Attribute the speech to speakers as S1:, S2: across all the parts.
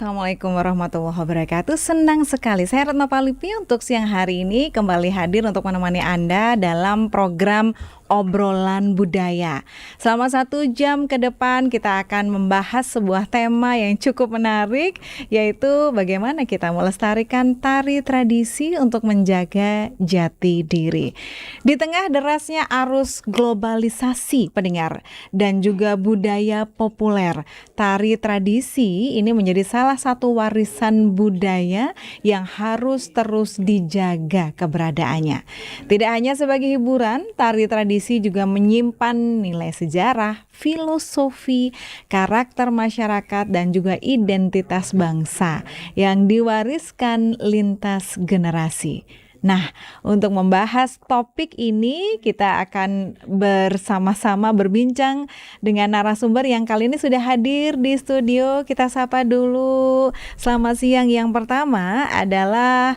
S1: Assalamualaikum warahmatullahi wabarakatuh. Senang sekali saya Retno Palipi untuk siang hari ini kembali hadir untuk menemani Anda dalam program Obrolan Budaya. Selama 1 jam ke depan kita akan membahas sebuah tema yang cukup menarik, yaitu bagaimana kita melestarikan tari tradisi untuk menjaga jati diri. Di tengah derasnya arus globalisasi pendengar dan juga budaya populer, tari tradisi ini menjadi salah satu warisan budaya yang harus terus dijaga keberadaannya. Tidak hanya sebagai hiburan, tari tradisi juga menyimpan nilai sejarah, filosofi, karakter masyarakat, dan juga identitas bangsa yang diwariskan lintas generasi. Nah, untuk membahas topik ini kita akan bersama-sama berbincang dengan narasumber yang kali ini sudah hadir di studio. Kita sapa dulu. Selamat siang. Yang pertama adalah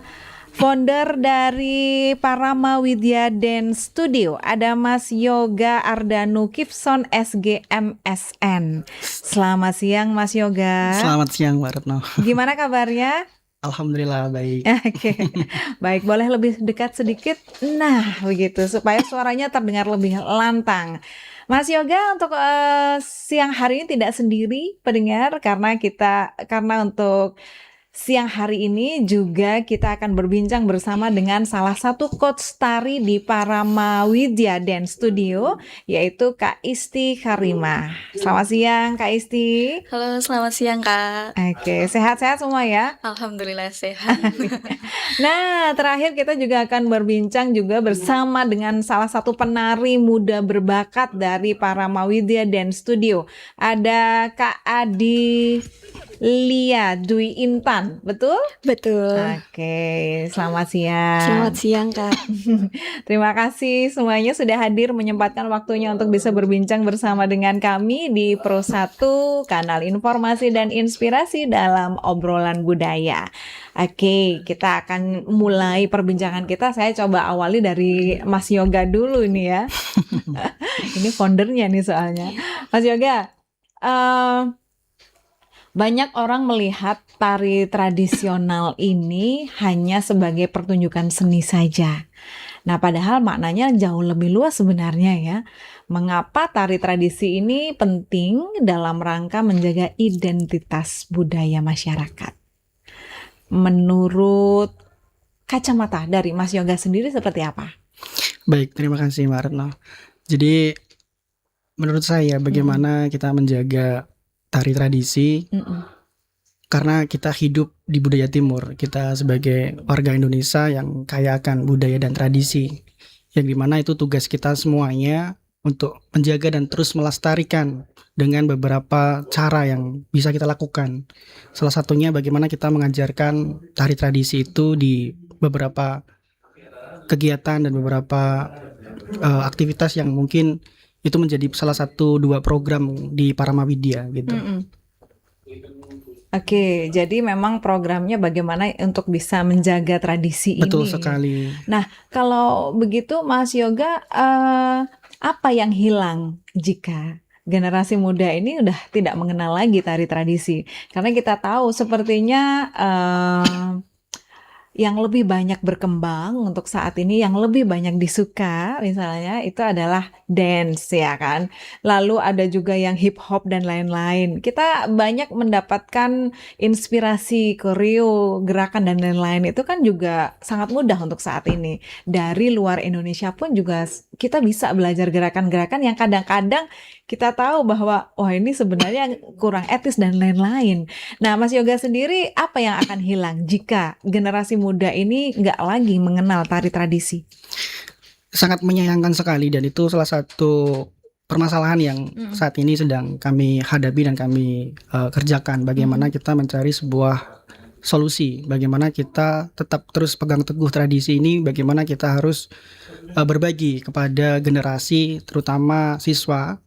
S1: founder dari Parama Widya Dance Studio, ada Mas Yoga Ardanu Kipson SGMSN. Selamat siang Mas Yoga.
S2: Selamat siang Mbak Retno.
S1: Gimana kabarnya?
S2: Alhamdulillah baik.
S1: Oke, baik. Boleh lebih dekat sedikit? Nah, begitu supaya suaranya terdengar lebih lantang. Mas Yoga untuk siang hari ini tidak sendiri pendengar karena untuk siang hari ini juga kita akan berbincang bersama dengan salah satu coach tari di Parama Widya Dance Studio, yaitu Kak Isti Karimah. Selamat siang Kak Isti.
S3: Halo, selamat siang Kak.
S1: Oke, sehat-sehat semua ya?
S3: Alhamdulillah sehat.
S1: Nah, terakhir kita juga akan berbincang juga bersama dengan salah satu penari muda berbakat dari Parama Widya Dance Studio. Ada Kak Adi Lia Dwi Intan, betul?
S3: Betul.
S1: Oke, selamat siang.
S3: Selamat siang Kak.
S1: Terima kasih semuanya sudah hadir menyempatkan waktunya untuk bisa berbincang bersama dengan kami di Pro1, kanal informasi dan inspirasi dalam obrolan budaya. Oke, kita akan mulai perbincangan kita. Saya coba awali dari Mas Yoga dulu ini ya. Ini foundernya nih soalnya. Mas Yoga, banyak orang melihat tari tradisional ini hanya sebagai pertunjukan seni saja. Nah, padahal maknanya jauh lebih luas sebenarnya ya. Mengapa tari tradisi ini penting dalam rangka menjaga identitas budaya masyarakat? Menurut kacamata dari Mas Yoga sendiri seperti apa?
S2: Baik, terima kasih Mbak Retno. Jadi menurut saya bagaimana kita menjaga tari tradisi, karena kita hidup di budaya timur, kita sebagai warga Indonesia yang kaya akan budaya dan tradisi, yang dimana itu tugas kita semuanya untuk menjaga dan terus melestarikan dengan beberapa cara yang bisa kita lakukan. Salah satunya bagaimana kita mengajarkan tari tradisi itu di beberapa kegiatan dan beberapa aktivitas yang mungkin itu menjadi salah satu 2 program di Parama Widya gitu.
S1: Oke, jadi memang programnya bagaimana untuk bisa menjaga tradisi ini.
S2: Betul sekali.
S1: Nah, kalau begitu Mas Yoga, apa yang hilang jika generasi muda ini udah tidak mengenal lagi tari tradisi? Karena kita tahu sepertinya yang lebih banyak berkembang untuk saat ini, yang lebih banyak disuka misalnya itu adalah dance ya kan. Lalu ada juga yang hip hop dan lain-lain. Kita banyak mendapatkan inspirasi koreo, gerakan dan lain-lain itu kan juga sangat mudah untuk saat ini. Dari luar Indonesia pun juga kita bisa belajar gerakan-gerakan yang kadang-kadang kita tahu bahwa wah ini sebenarnya kurang etis dan lain-lain. Nah, Mas Yoga sendiri apa yang akan hilang jika generasi muda ini nggak lagi mengenal tari tradisi?
S2: Sangat menyayangkan sekali, dan itu salah satu permasalahan yang saat ini sedang kami hadapi dan kami kerjakan. Bagaimana kita mencari sebuah solusi, bagaimana kita tetap terus pegang teguh tradisi ini, bagaimana kita harus berbagi kepada generasi terutama siswa,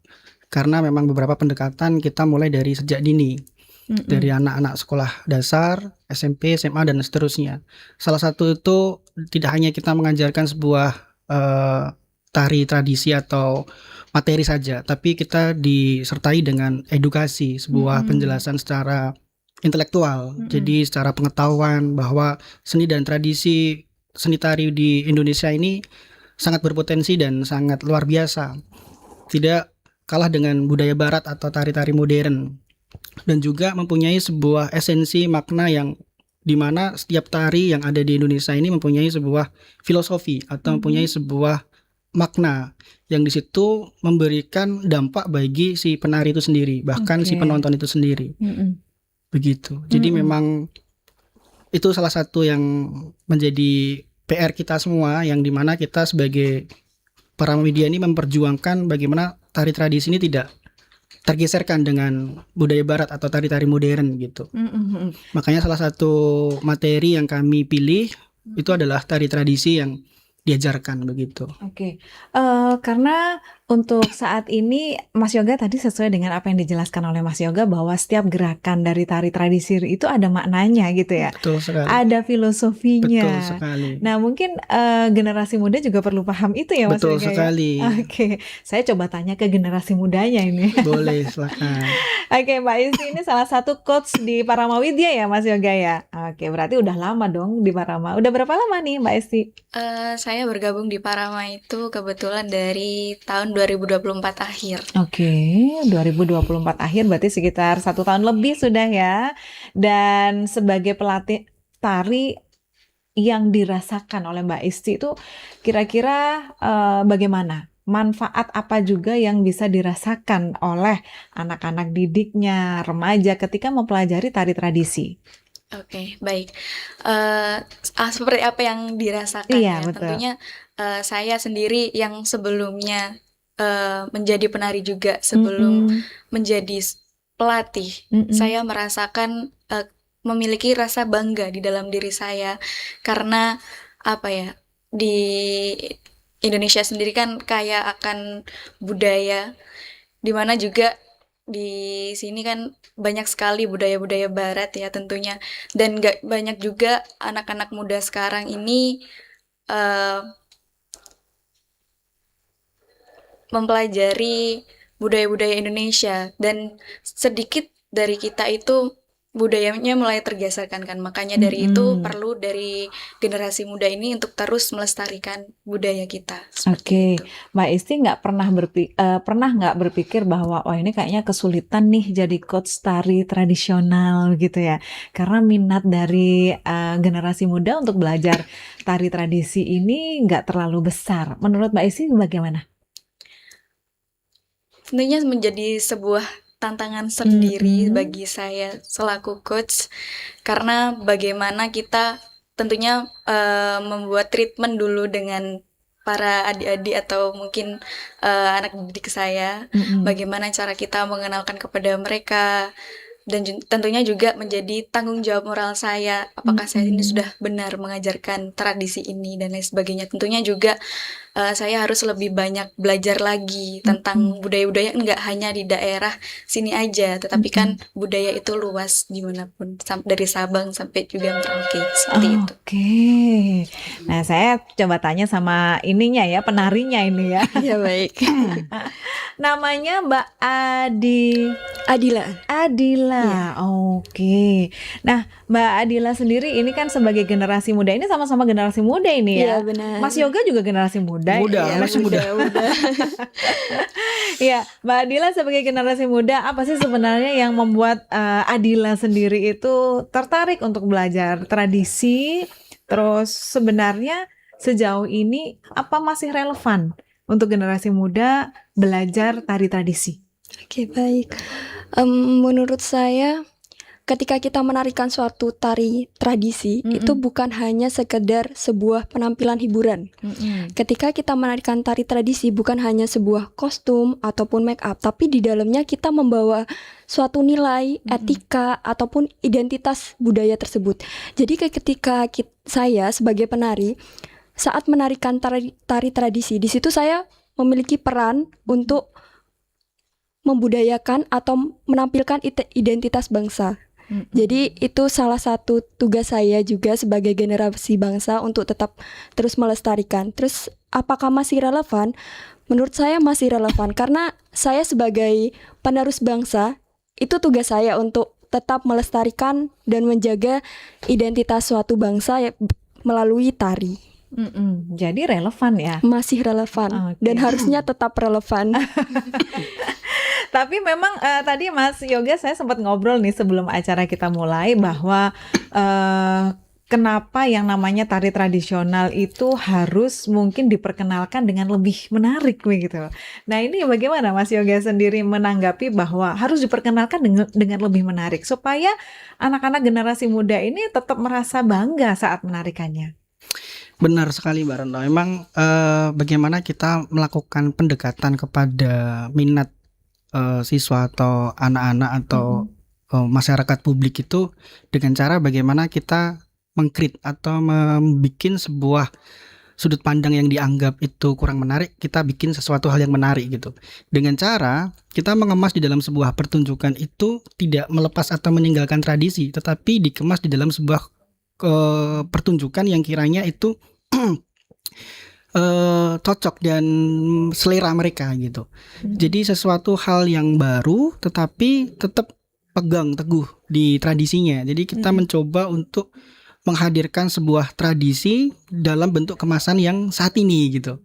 S2: karena memang beberapa pendekatan kita mulai dari sejak dini. Dari anak-anak sekolah dasar, SMP, SMA, dan seterusnya. Salah satu itu tidak hanya kita mengajarkan sebuah tari tradisi atau materi saja, tapi kita disertai dengan edukasi, sebuah penjelasan secara intelektual. Jadi secara pengetahuan bahwa seni dan tradisi seni tari di Indonesia ini sangat berpotensi dan sangat luar biasa. Tidak kalah dengan budaya barat atau tari-tari modern. Dan juga mempunyai sebuah esensi makna yang dimana setiap tari yang ada di Indonesia ini mempunyai sebuah filosofi atau mempunyai sebuah makna yang di situ memberikan dampak bagi si penari itu sendiri, bahkan si
S1: Oke.
S2: penonton itu sendiri.
S1: Mm-mm.
S2: Begitu. Jadi memang itu salah satu yang menjadi PR kita semua, yang dimana kita sebagai para media ini memperjuangkan bagaimana tari tradisi ini tidak tergeserkan dengan budaya barat atau tari-tari modern gitu.
S1: Mm-mm.
S2: Makanya salah satu materi yang kami pilih itu adalah tari tradisi yang diajarkan begitu.
S1: Oke, karena untuk saat ini Mas Yoga tadi sesuai dengan apa yang dijelaskan oleh Mas Yoga bahwa setiap gerakan dari tari tradisi itu ada maknanya gitu ya,
S2: Betul sekali.
S1: ada filosofinya.
S2: Betul sekali.
S1: Nah mungkin generasi muda juga perlu paham itu ya Mas
S2: Betul
S1: Yoga ya?
S2: sekali.
S1: Oke, saya coba tanya ke generasi mudanya ini.
S2: Boleh, silakan.
S1: Oke, Mbak Isti ini salah satu coach di Parama Widya ya Mas Yoga ya? Oke, berarti udah lama dong di Parama. Udah berapa lama nih Mbak Isti?
S3: Saya bergabung di Parama itu kebetulan dari tahun 2024 akhir.
S1: Oke, 2024 akhir berarti sekitar 1 tahun lebih sudah ya. Dan sebagai pelatih tari yang dirasakan oleh Mbak Isti itu kira-kira bagaimana? Manfaat apa juga yang bisa dirasakan oleh anak-anak didiknya, remaja ketika mempelajari tari tradisi?
S3: Oke, baik. Seperti apa yang dirasakan
S1: Iya,
S3: ya?
S1: betul.
S3: Tentunya saya sendiri yang sebelumnya menjadi penari juga sebelum
S1: Mm-mm.
S3: menjadi pelatih,
S1: Mm-mm.
S3: saya merasakan memiliki rasa bangga di dalam diri saya karena apa ya, di Indonesia sendiri kan kaya akan budaya, dimana juga di sini kan banyak sekali budaya-budaya barat ya tentunya, dan gak banyak juga anak-anak muda sekarang ini mempelajari budaya-budaya Indonesia, dan sedikit dari kita itu budayanya mulai tergeserkan kan. Makanya dari itu perlu dari generasi muda ini untuk terus melestarikan budaya kita.
S1: Oke,
S3: Seperti itu.
S1: Mbak Isti pernah nggak berpikir bahwa oh ini kayaknya kesulitan nih jadi coach tari tradisional gitu ya, karena minat dari generasi muda untuk belajar tari tradisi ini nggak terlalu besar. Menurut Mbak Isti bagaimana?
S3: Tentunya menjadi sebuah tantangan sendiri bagi saya selaku coach, karena bagaimana kita tentunya membuat treatment dulu dengan para adik-adik atau mungkin anak didik saya, bagaimana cara kita mengenalkan kepada mereka, dan tentunya juga menjadi tanggung jawab moral saya, apakah saya ini sudah benar mengajarkan tradisi ini dan lain sebagainya. Tentunya juga saya harus lebih banyak belajar lagi tentang budaya-budaya, nggak hanya di daerah sini aja, tetapi kan budaya itu luas dimanapun, dari Sabang sampai juga Merauke, seperti itu.
S1: Oke, nah saya coba tanya sama ininya ya, penarinya ini ya.
S3: Ya baik.
S1: Namanya Mbak
S3: Adila.
S1: Adila. Oke. Nah, Mbak Adila sendiri ini kan sebagai generasi muda, ini sama-sama generasi muda ini ya.
S3: Iya benar.
S1: Mas Yoga juga generasi muda.
S2: Muda,
S1: ya?
S2: masih muda.
S1: Iya, Mbak Adila sebagai generasi muda, apa sih sebenarnya yang membuat Adila sendiri itu tertarik untuk belajar tradisi? Terus sebenarnya sejauh ini apa masih relevan untuk generasi muda belajar tari tradisi?
S4: Oke, baik. Menurut saya, ketika kita menarikan suatu tari tradisi, itu bukan hanya sekedar sebuah penampilan hiburan. Ketika kita menarikan tari tradisi, bukan hanya sebuah kostum ataupun make up, tapi di dalamnya kita membawa suatu nilai, etika, ataupun identitas budaya tersebut. Jadi ketika saya sebagai penari, saat menarikan tari tradisi, di situ saya memiliki peran untuk membudayakan atau menampilkan identitas bangsa. Jadi itu salah satu tugas saya juga sebagai generasi bangsa untuk tetap terus melestarikan. Terus apakah masih relevan? Menurut saya masih relevan karena saya sebagai penerus bangsa, itu tugas saya untuk tetap melestarikan dan menjaga identitas suatu bangsa melalui tari.
S1: Jadi relevan ya.
S4: Masih relevan
S1: Oke.
S4: dan harusnya tetap relevan.
S1: Tapi memang tadi Mas Yoga saya sempat ngobrol nih sebelum acara kita mulai bahwa kenapa yang namanya tari tradisional itu harus mungkin diperkenalkan dengan lebih menarik begitu. Nah ini bagaimana Mas Yoga sendiri menanggapi bahwa harus diperkenalkan dengan lebih menarik supaya anak-anak generasi muda ini tetap merasa bangga saat menarikannya.
S2: Benar sekali Mbak Retno. Memang bagaimana kita melakukan pendekatan kepada minat siswa atau anak-anak atau masyarakat publik itu dengan cara bagaimana kita mengkrit atau membuat sebuah sudut pandang yang dianggap itu kurang menarik, kita bikin sesuatu hal yang menarik gitu. Dengan cara kita mengemas di dalam sebuah pertunjukan itu tidak melepas atau meninggalkan tradisi, tetapi dikemas di dalam sebuah pertunjukan yang kiranya itu cocok dan selera mereka gitu. Jadi sesuatu hal yang baru tetapi tetap pegang teguh di tradisinya. Jadi kita mencoba untuk menghadirkan sebuah tradisi dalam bentuk kemasan yang saat ini gitu.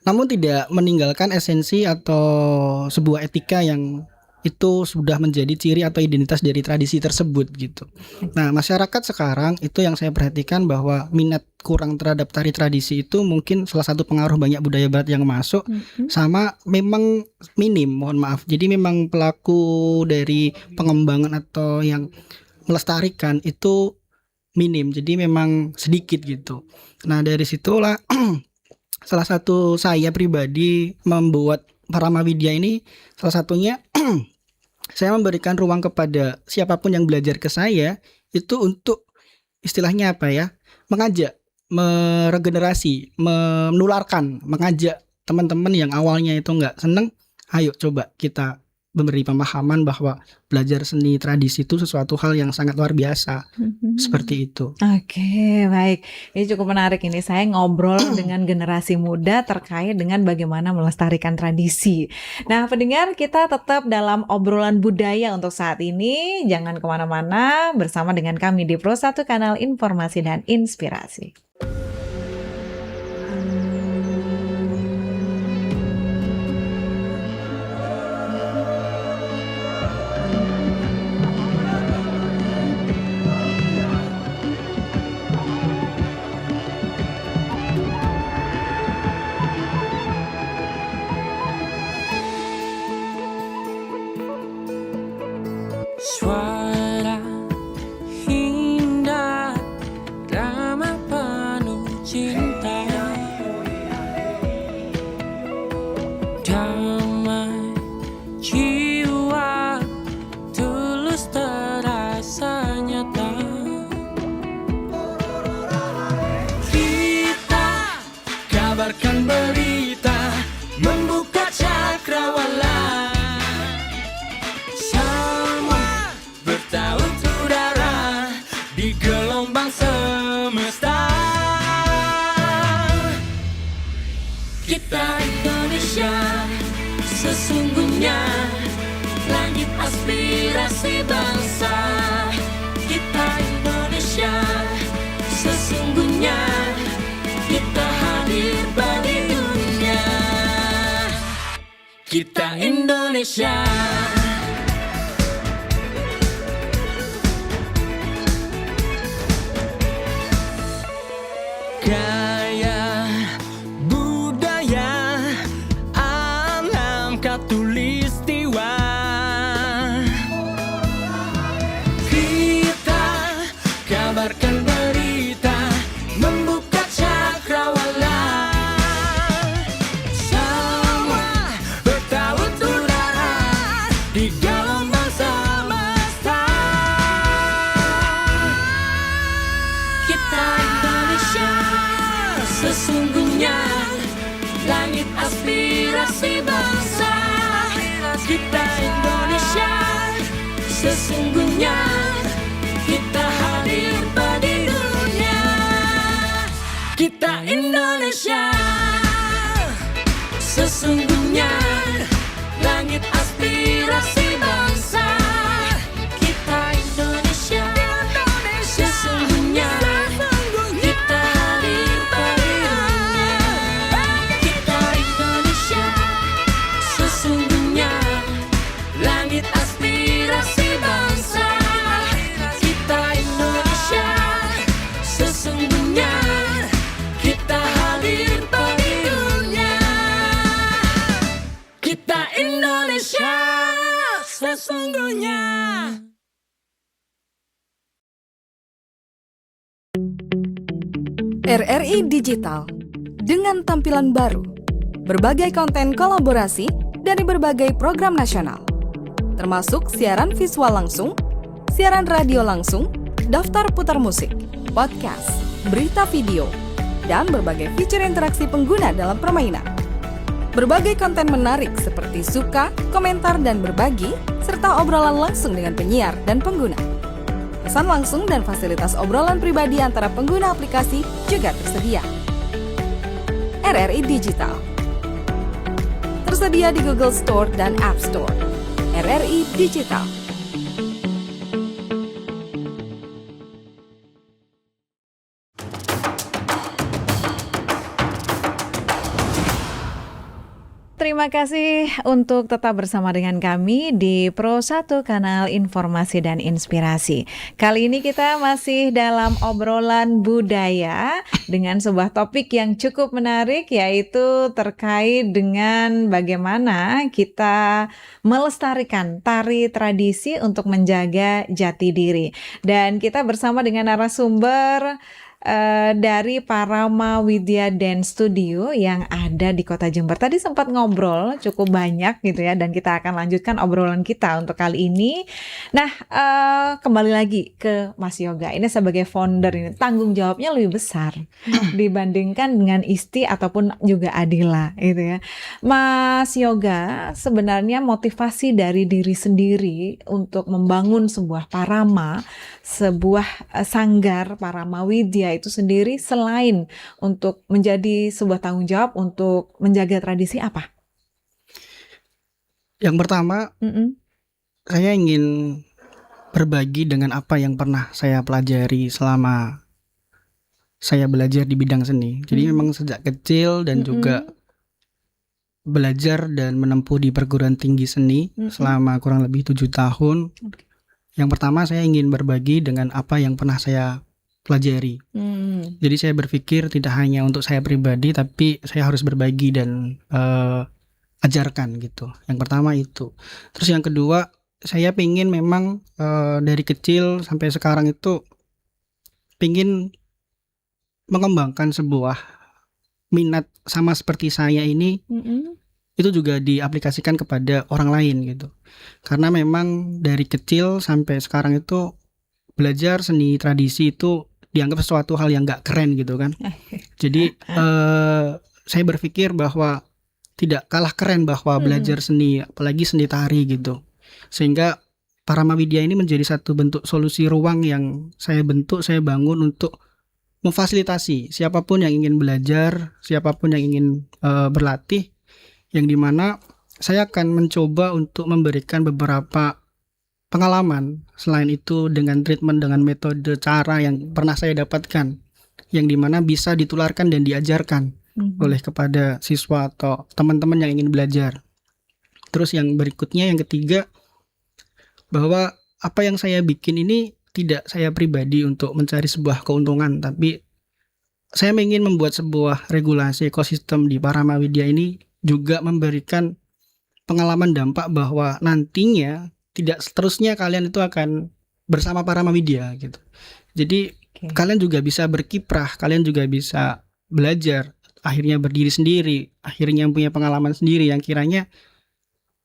S2: Namun tidak meninggalkan esensi atau sebuah etika yang itu sudah menjadi ciri atau identitas dari tradisi tersebut gitu. Nah, masyarakat sekarang itu yang saya perhatikan bahwa minat kurang terhadap tari tradisi itu mungkin salah satu pengaruh banyak budaya barat yang masuk, sama memang minim, mohon maaf. Jadi memang pelaku dari pengembangan atau yang melestarikan itu minim, jadi memang sedikit gitu. Nah dari situlah salah satu saya pribadi membuat Parama Widya ini, salah satunya saya memberikan ruang kepada siapapun yang belajar ke saya itu untuk istilahnya apa ya, mengajak, meregenerasi, menularkan, mengajak teman-teman yang awalnya itu nggak seneng, ayo coba kita memberi pemahaman bahwa belajar seni tradisi itu sesuatu hal yang sangat luar biasa. Seperti itu.
S1: Oke, baik. Ini cukup menarik ini. Saya ngobrol dengan generasi muda terkait dengan bagaimana melestarikan tradisi. Nah, pendengar, kita tetap dalam obrolan budaya untuk saat ini. Jangan kemana-mana, bersama dengan kami di Pro 1 Kanal Informasi dan Inspirasi.
S5: Suara indah, drama penuh cinta, damai jiwa, tulus terasa nyata. Kita kabarkan berita, membuka cakrawala. Kita Indonesia, sesungguhnya langit aspirasi bangsa. Kita Indonesia, sesungguhnya kita hadir bagi dunia. Kita Indonesia. Gaya budaya alam katulistiwa, kita kabarkan berita, membuka cakrawala. Semua bertaut udara di gelombang semesta. Kita Indonesia, sesungguhnya langit aspirasi bangsa. Kita Indonesia, sesungguhnya kita hadir bagi dunia. Kita Indonesia, sesungguhnya langit aspirasi bangsa. Kita sesungguhnya.
S6: RRI Digital dengan tampilan baru, berbagai konten kolaborasi dari berbagai program nasional, termasuk siaran visual langsung, siaran radio langsung, daftar putar musik, podcast, berita video, dan berbagai fitur interaksi pengguna dalam permainan. Berbagai konten menarik seperti suka, komentar, dan berbagi, serta obrolan langsung dengan penyiar dan pengguna. Pesan langsung dan fasilitas obrolan pribadi antara pengguna aplikasi juga tersedia. RRI Digital tersedia di Google Store dan App Store. RRI Digital.
S1: Terima kasih untuk tetap bersama dengan kami di Pro 1 Kanal Informasi dan Inspirasi. Kali ini kita masih dalam obrolan budaya dengan sebuah topik yang cukup menarik, yaitu terkait dengan bagaimana kita melestarikan tari tradisi untuk menjaga jati diri. Dan kita bersama dengan narasumber dari Parama Widya Dance Studio yang ada di Kota Jember. Tadi sempat ngobrol cukup banyak gitu ya, dan kita akan lanjutkan obrolan kita untuk kali ini. Nah, kembali lagi ke Mas Yoga. Ini sebagai founder, ini tanggung jawabnya lebih besar dibandingkan dengan Isti ataupun juga Adila gitu ya. Mas Yoga, sebenarnya motivasi dari diri sendiri untuk membangun sebuah Parama, sebuah sanggar Parama Widya itu sendiri, selain untuk menjadi sebuah tanggung jawab untuk menjaga tradisi, apa?
S2: Yang pertama, saya ingin berbagi dengan apa yang pernah saya pelajari selama saya belajar di bidang seni. Jadi memang sejak kecil dan juga belajar dan menempuh di perguruan tinggi seni selama kurang lebih 7 tahun. Yang pertama, saya ingin berbagi dengan apa yang pernah saya pelajari. Jadi saya berpikir tidak hanya untuk saya pribadi, tapi saya harus berbagi dan ajarkan gitu. Yang pertama itu. Terus yang kedua, saya pingin memang dari kecil sampai sekarang itu pingin mengembangkan sebuah minat sama seperti saya ini, itu juga diaplikasikan kepada orang lain gitu. Karena memang dari kecil sampai sekarang itu belajar seni tradisi itu dianggap sesuatu hal yang gak keren gitu kan. Jadi saya berpikir bahwa tidak kalah keren bahwa belajar seni, apalagi seni tari gitu. Sehingga Parama Widya ini menjadi satu bentuk solusi ruang yang saya bentuk, saya bangun untuk memfasilitasi siapapun yang ingin belajar, siapapun yang ingin berlatih, yang dimana saya akan mencoba untuk memberikan beberapa pengalaman. Selain itu dengan treatment, dengan metode cara yang pernah saya dapatkan, yang dimana bisa ditularkan dan diajarkan oleh kepada siswa atau teman-teman yang ingin belajar. Terus yang berikutnya, yang ketiga, bahwa apa yang saya bikin ini tidak saya pribadi untuk mencari sebuah keuntungan, tapi saya ingin membuat sebuah regulasi ekosistem di Parama Widya ini juga memberikan pengalaman dampak bahwa nantinya tidak seterusnya kalian itu akan bersama Parama Widya gitu. Jadi kalian juga bisa berkiprah, kalian juga bisa belajar, akhirnya berdiri sendiri, akhirnya punya pengalaman sendiri yang kiranya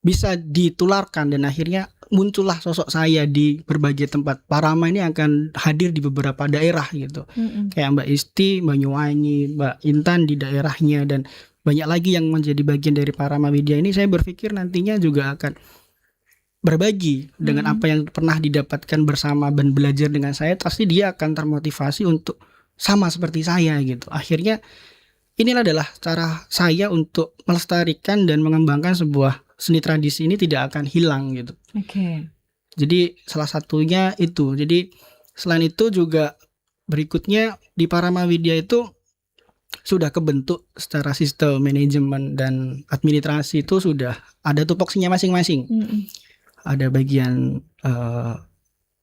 S2: bisa ditularkan, dan akhirnya muncullah sosok saya di berbagai tempat. Parama ini akan hadir di beberapa daerah gitu. Kayak Mbak Isti, Banyuwangi, Mbak Intan di daerahnya, dan banyak lagi yang menjadi bagian dari Parama Widya ini. Saya berpikir nantinya juga akan berbagi dengan apa yang pernah didapatkan bersama dan belajar dengan saya. Pasti dia akan termotivasi untuk sama seperti saya gitu. Akhirnya inilah adalah cara saya untuk melestarikan dan mengembangkan sebuah seni tradisi ini tidak akan hilang gitu. Jadi salah satunya itu. Jadi selain itu juga berikutnya di Parama Widya itu sudah kebentuk secara sistem manajemen dan administrasi, itu sudah ada tupoksinya masing-masing. Ada bagian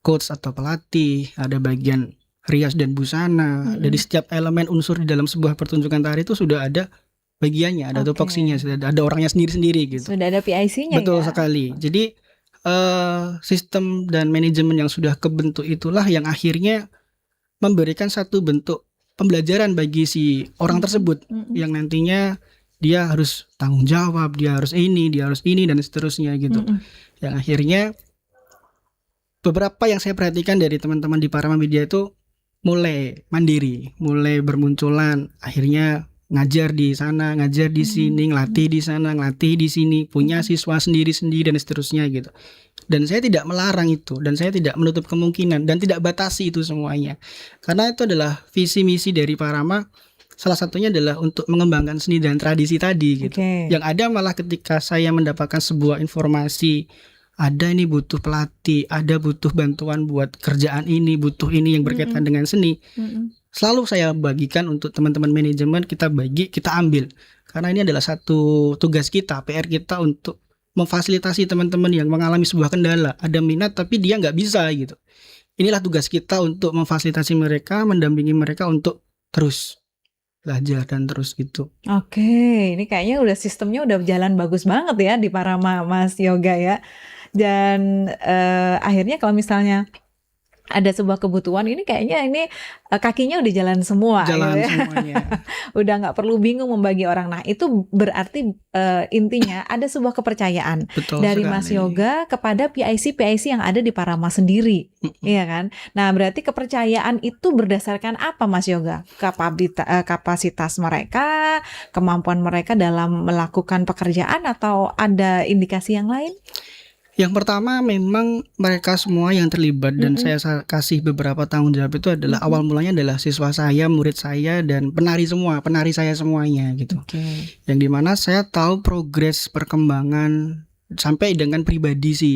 S2: coach atau pelatih, ada bagian rias dan busana. Dari setiap elemen unsur di dalam sebuah pertunjukan tari itu sudah ada bagiannya, ada tupoksinya, sudah ada orangnya sendiri-sendiri gitu.
S1: Sudah ada PIC-nya.
S2: Betul
S1: ya?
S2: sekali. Jadi sistem dan manajemen yang sudah kebentuk itulah yang akhirnya memberikan satu bentuk pembelajaran bagi si orang tersebut yang nantinya dia harus tanggung jawab, dia harus ini dan seterusnya gitu. Yang akhirnya beberapa yang saya perhatikan dari teman-teman di Parama Media itu mulai mandiri, mulai bermunculan, akhirnya ngajar di sana, ngajar di sini, ngelatih di sana, ngelatih di sini, punya siswa sendiri-sendiri dan seterusnya gitu. Dan saya tidak melarang itu, dan saya tidak menutup kemungkinan dan tidak batasi itu semuanya. Karena itu adalah visi misi dari Parama. Salah satunya adalah untuk mengembangkan seni dan tradisi tadi gitu. Yang ada malah ketika saya mendapatkan sebuah informasi, ada ini butuh pelatih, ada butuh bantuan buat kerjaan ini, butuh ini yang berkaitan dengan seni. Selalu saya bagikan untuk teman-teman manajemen, kita bagi, kita ambil. Karena ini adalah satu tugas kita, PR kita untuk memfasilitasi teman-teman yang mengalami sebuah kendala, ada minat tapi dia nggak bisa gitu. Inilah tugas kita untuk memfasilitasi mereka, mendampingi mereka untuk terus belajar dan terus gitu.
S1: Oke, ini kayaknya udah sistemnya udah jalan bagus banget ya di Parama, Mas Yoga ya. Dan akhirnya kalau misalnya ada sebuah kebutuhan ini kayaknya ini kakinya udah jalan semua
S2: Jalan
S1: gitu ya.
S2: semuanya.
S1: Udah nggak perlu bingung membagi orang. Nah itu berarti intinya ada sebuah kepercayaan
S2: Betul
S1: dari
S2: sekali.
S1: Mas Yoga kepada PIC yang ada di Parama sendiri, iya kan? Nah berarti kepercayaan itu berdasarkan apa Mas Yoga? Kapasitas mereka, kemampuan mereka dalam melakukan pekerjaan atau ada indikasi yang lain?
S2: Yang pertama memang mereka semua yang terlibat dan saya kasih beberapa tanggung jawab itu adalah awal mulanya adalah siswa saya, murid saya dan penari saya semuanya gitu. Yang dimana saya tahu progres perkembangan sampai dengan pribadi si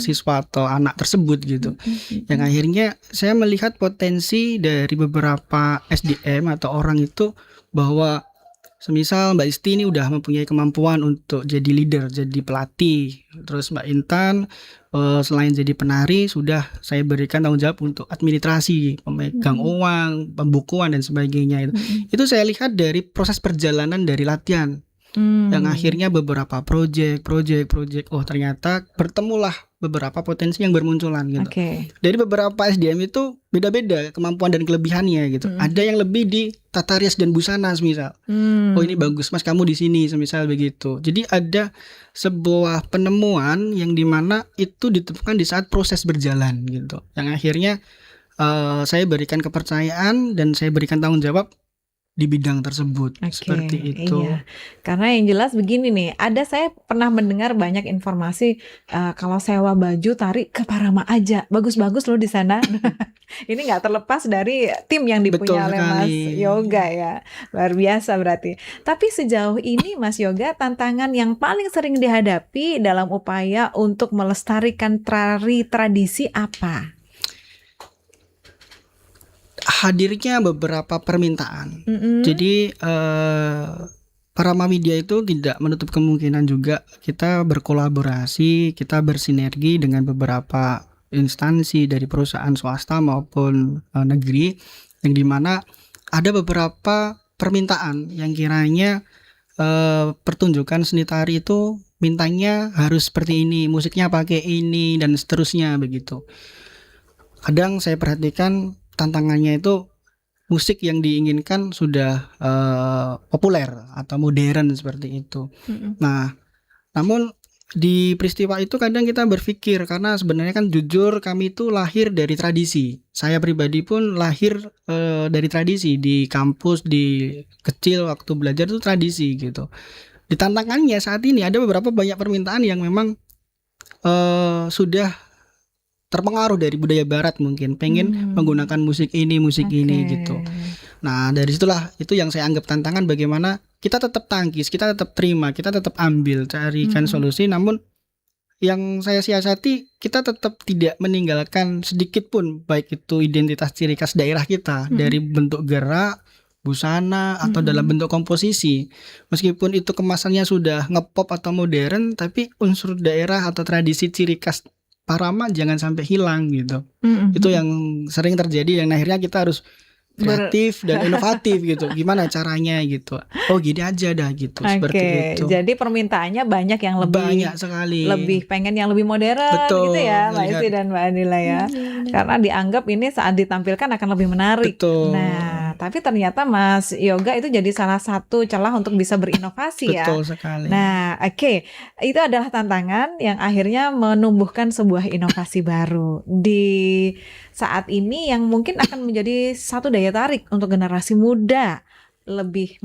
S2: siswa atau anak tersebut gitu. Yang akhirnya saya melihat potensi dari beberapa SDM atau orang itu bahwa semisal Mbak Isti ini udah mempunyai kemampuan untuk jadi leader, jadi pelatih. Terus Mbak Intan selain jadi penari sudah saya berikan tanggung jawab untuk administrasi, pemegang uang, pembukuan dan sebagainya itu. Itu saya lihat dari proses perjalanan dari latihan. Yang akhirnya beberapa proyek, oh ternyata bertemulah beberapa potensi yang bermunculan gitu. Dari beberapa SDM itu beda-beda kemampuan dan kelebihannya gitu. Ada yang lebih di tata rias dan busana semisal. Oh ini bagus Mas kamu di sini semisal begitu. Jadi ada sebuah penemuan yang dimana itu ditemukan di saat proses berjalan gitu. Yang akhirnya saya berikan kepercayaan dan saya berikan tanggung jawab di bidang tersebut. Seperti itu.
S1: Iya. Karena yang jelas begini nih, saya pernah mendengar banyak informasi kalau sewa baju tari ke Parama aja, bagus-bagus loh di sana. Ini nggak terlepas dari tim yang dipunya oleh Mas Yoga ya, luar biasa berarti. Tapi sejauh ini Mas Yoga, tantangan yang paling sering dihadapi dalam upaya untuk melestarikan tari tradisi apa?
S2: Hadirnya beberapa permintaan. Jadi Parama Media itu tidak menutup kemungkinan juga kita berkolaborasi, kita bersinergi dengan beberapa instansi dari perusahaan swasta maupun negeri, yang dimana ada beberapa permintaan yang kiranya pertunjukan seni tari itu mintanya harus seperti ini, musiknya pakai ini dan seterusnya begitu. Kadang saya perhatikan tantangannya itu musik yang diinginkan sudah populer atau modern seperti itu. Nah, namun di peristiwa itu kadang kita berpikir, karena sebenarnya kan jujur kami itu lahir dari tradisi. Saya pribadi pun lahir dari tradisi di kampus, di kecil waktu belajar itu tradisi gitu. Di tantangannya saat ini ada beberapa banyak permintaan yang memang sudah terpengaruh dari budaya barat, mungkin pengen menggunakan musik ini gitu. Nah dari situlah itu yang saya anggap tantangan, bagaimana kita tetap tangkis, kita tetap terima, kita tetap ambil, carikan solusi. Namun yang saya siasati, kita tetap tidak meninggalkan sedikit pun, baik itu identitas ciri khas daerah kita dari bentuk gerak, busana atau dalam bentuk komposisi. Meskipun itu kemasannya sudah ngepop atau modern, tapi unsur daerah atau tradisi ciri khas Parama jangan sampai hilang gitu. Itu yang sering terjadi, yang akhirnya kita harus kreatif dan inovatif gitu. Gimana caranya gitu? Oh gini aja dah gitu. Seperti itu.
S1: Jadi permintaannya banyak yang
S2: Banyak sekali.
S1: lebih pengen yang lebih modern
S2: Betul,
S1: gitu ya, Mbak
S2: melihat.
S1: Isti dan Mbak Adila ya. Karena dianggap ini saat ditampilkan akan lebih menarik.
S2: Betul.
S1: Nah, tapi ternyata Mas Yoga itu jadi salah satu celah untuk bisa berinovasi ya.
S2: Betul sekali.
S1: Nah, oke. Itu adalah tantangan yang akhirnya menumbuhkan sebuah inovasi baru di saat ini yang mungkin akan menjadi satu daya tarik untuk generasi muda lebih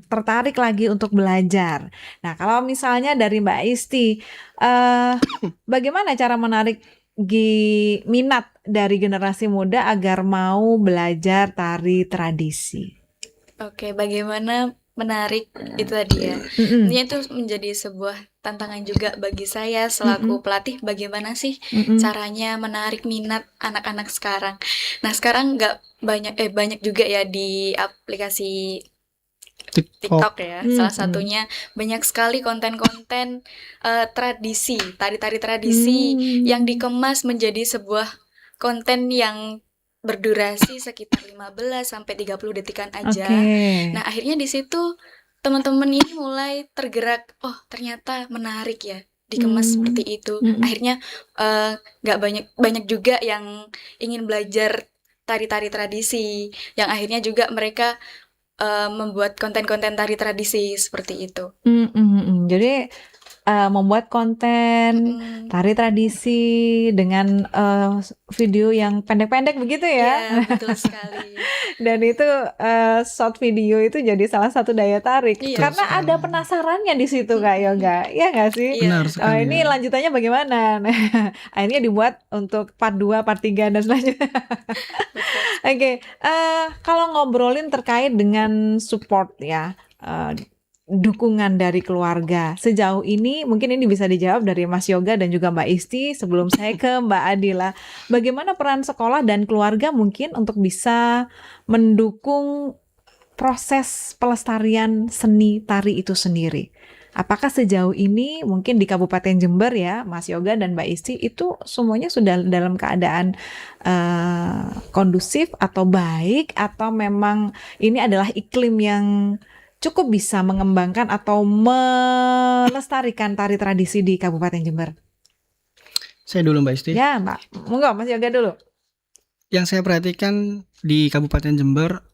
S1: tertarik lagi untuk belajar. Nah, kalau misalnya dari Mbak Isti, bagaimana cara menarik minat dari generasi muda agar mau belajar tari tradisi?
S3: Oke, bagaimana menarik itu tadi ya.
S1: Mm-mm.
S3: Intinya itu menjadi sebuah tantangan juga bagi saya selaku pelatih. Bagaimana sih
S1: Mm-mm.
S3: caranya menarik minat anak-anak sekarang? Nah, sekarang nggak banyak juga ya di aplikasi TikTok ya. Salah satunya banyak sekali konten-konten tradisi, tari-tari tradisi yang dikemas menjadi sebuah konten yang berdurasi sekitar 15 sampai 30 detikan aja.
S1: Oke.
S3: Nah, akhirnya di situ teman-teman ini mulai tergerak, oh ternyata menarik ya dikemas seperti itu. Akhirnya nggak banyak juga yang ingin belajar tari-tari tradisi, yang akhirnya juga mereka membuat konten-konten tari tradisi seperti itu.
S1: Jadi membuat konten tari tradisi dengan video yang pendek-pendek begitu ya.
S3: Ya, betul sekali.
S1: Dan itu short video itu jadi salah satu daya tarik.
S3: Iya.
S1: Karena ada penasarannya di situ Kak Yoga. Iya nggak sih?
S3: Iya.
S2: Benar sekali.
S1: Ini lanjutannya bagaimana? Nah, akhirnya dibuat untuk part 2, part 3 dan selanjutnya. Oke, kalau ngobrolin terkait dengan support ya, dukungan dari keluarga. Sejauh ini mungkin ini bisa dijawab dari Mas Yoga dan juga Mbak Isti sebelum saya ke Mbak Adila. Bagaimana peran sekolah dan keluarga mungkin untuk bisa mendukung proses pelestarian seni tari itu sendiri? Apakah sejauh ini mungkin di Kabupaten Jember ya, Mas Yoga dan Mbak Isti itu semuanya sudah dalam keadaan kondusif atau baik, atau memang ini adalah iklim yang cukup bisa mengembangkan atau melestarikan tari tradisi di Kabupaten Jember?
S2: Saya dulu Mbak Isti.
S1: Ya, Mbak. Monggo Mas Yoga dulu.
S2: Yang saya perhatikan di Kabupaten Jember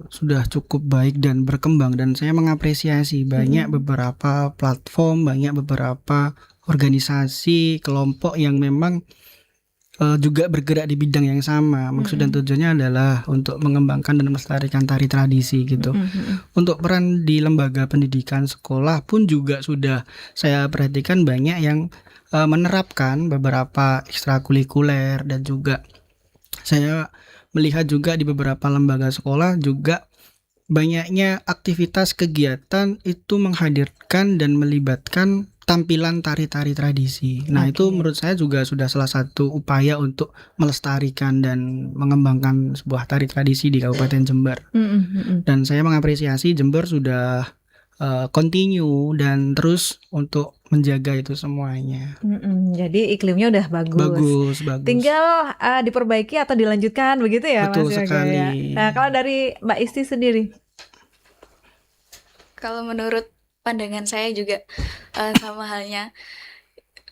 S2: sudah cukup baik dan berkembang, dan saya mengapresiasi banyak beberapa platform, banyak beberapa organisasi, kelompok yang memang juga bergerak di bidang yang sama. Maksud dan tujuannya adalah untuk mengembangkan dan melestarikan tari tradisi gitu. Untuk peran di lembaga pendidikan sekolah pun juga sudah saya perhatikan banyak yang menerapkan beberapa ekstrakurikuler, dan juga saya melihat juga di beberapa lembaga sekolah juga banyaknya aktivitas kegiatan itu menghadirkan dan melibatkan tampilan tari-tari tradisi. Nah, itu menurut saya juga sudah salah satu upaya untuk melestarikan dan mengembangkan sebuah tari tradisi di Kabupaten Jember. Dan saya mengapresiasi Jember sudah continue dan terus untuk menjaga itu semuanya.
S1: Jadi iklimnya udah bagus.
S2: Bagus.
S1: Tinggal diperbaiki atau dilanjutkan begitu ya.
S2: Betul
S1: Mas Yoga
S2: sekali.
S1: ya? Nah, kalau dari Mbak Isti sendiri?
S3: Kalau menurut pandangan saya juga sama halnya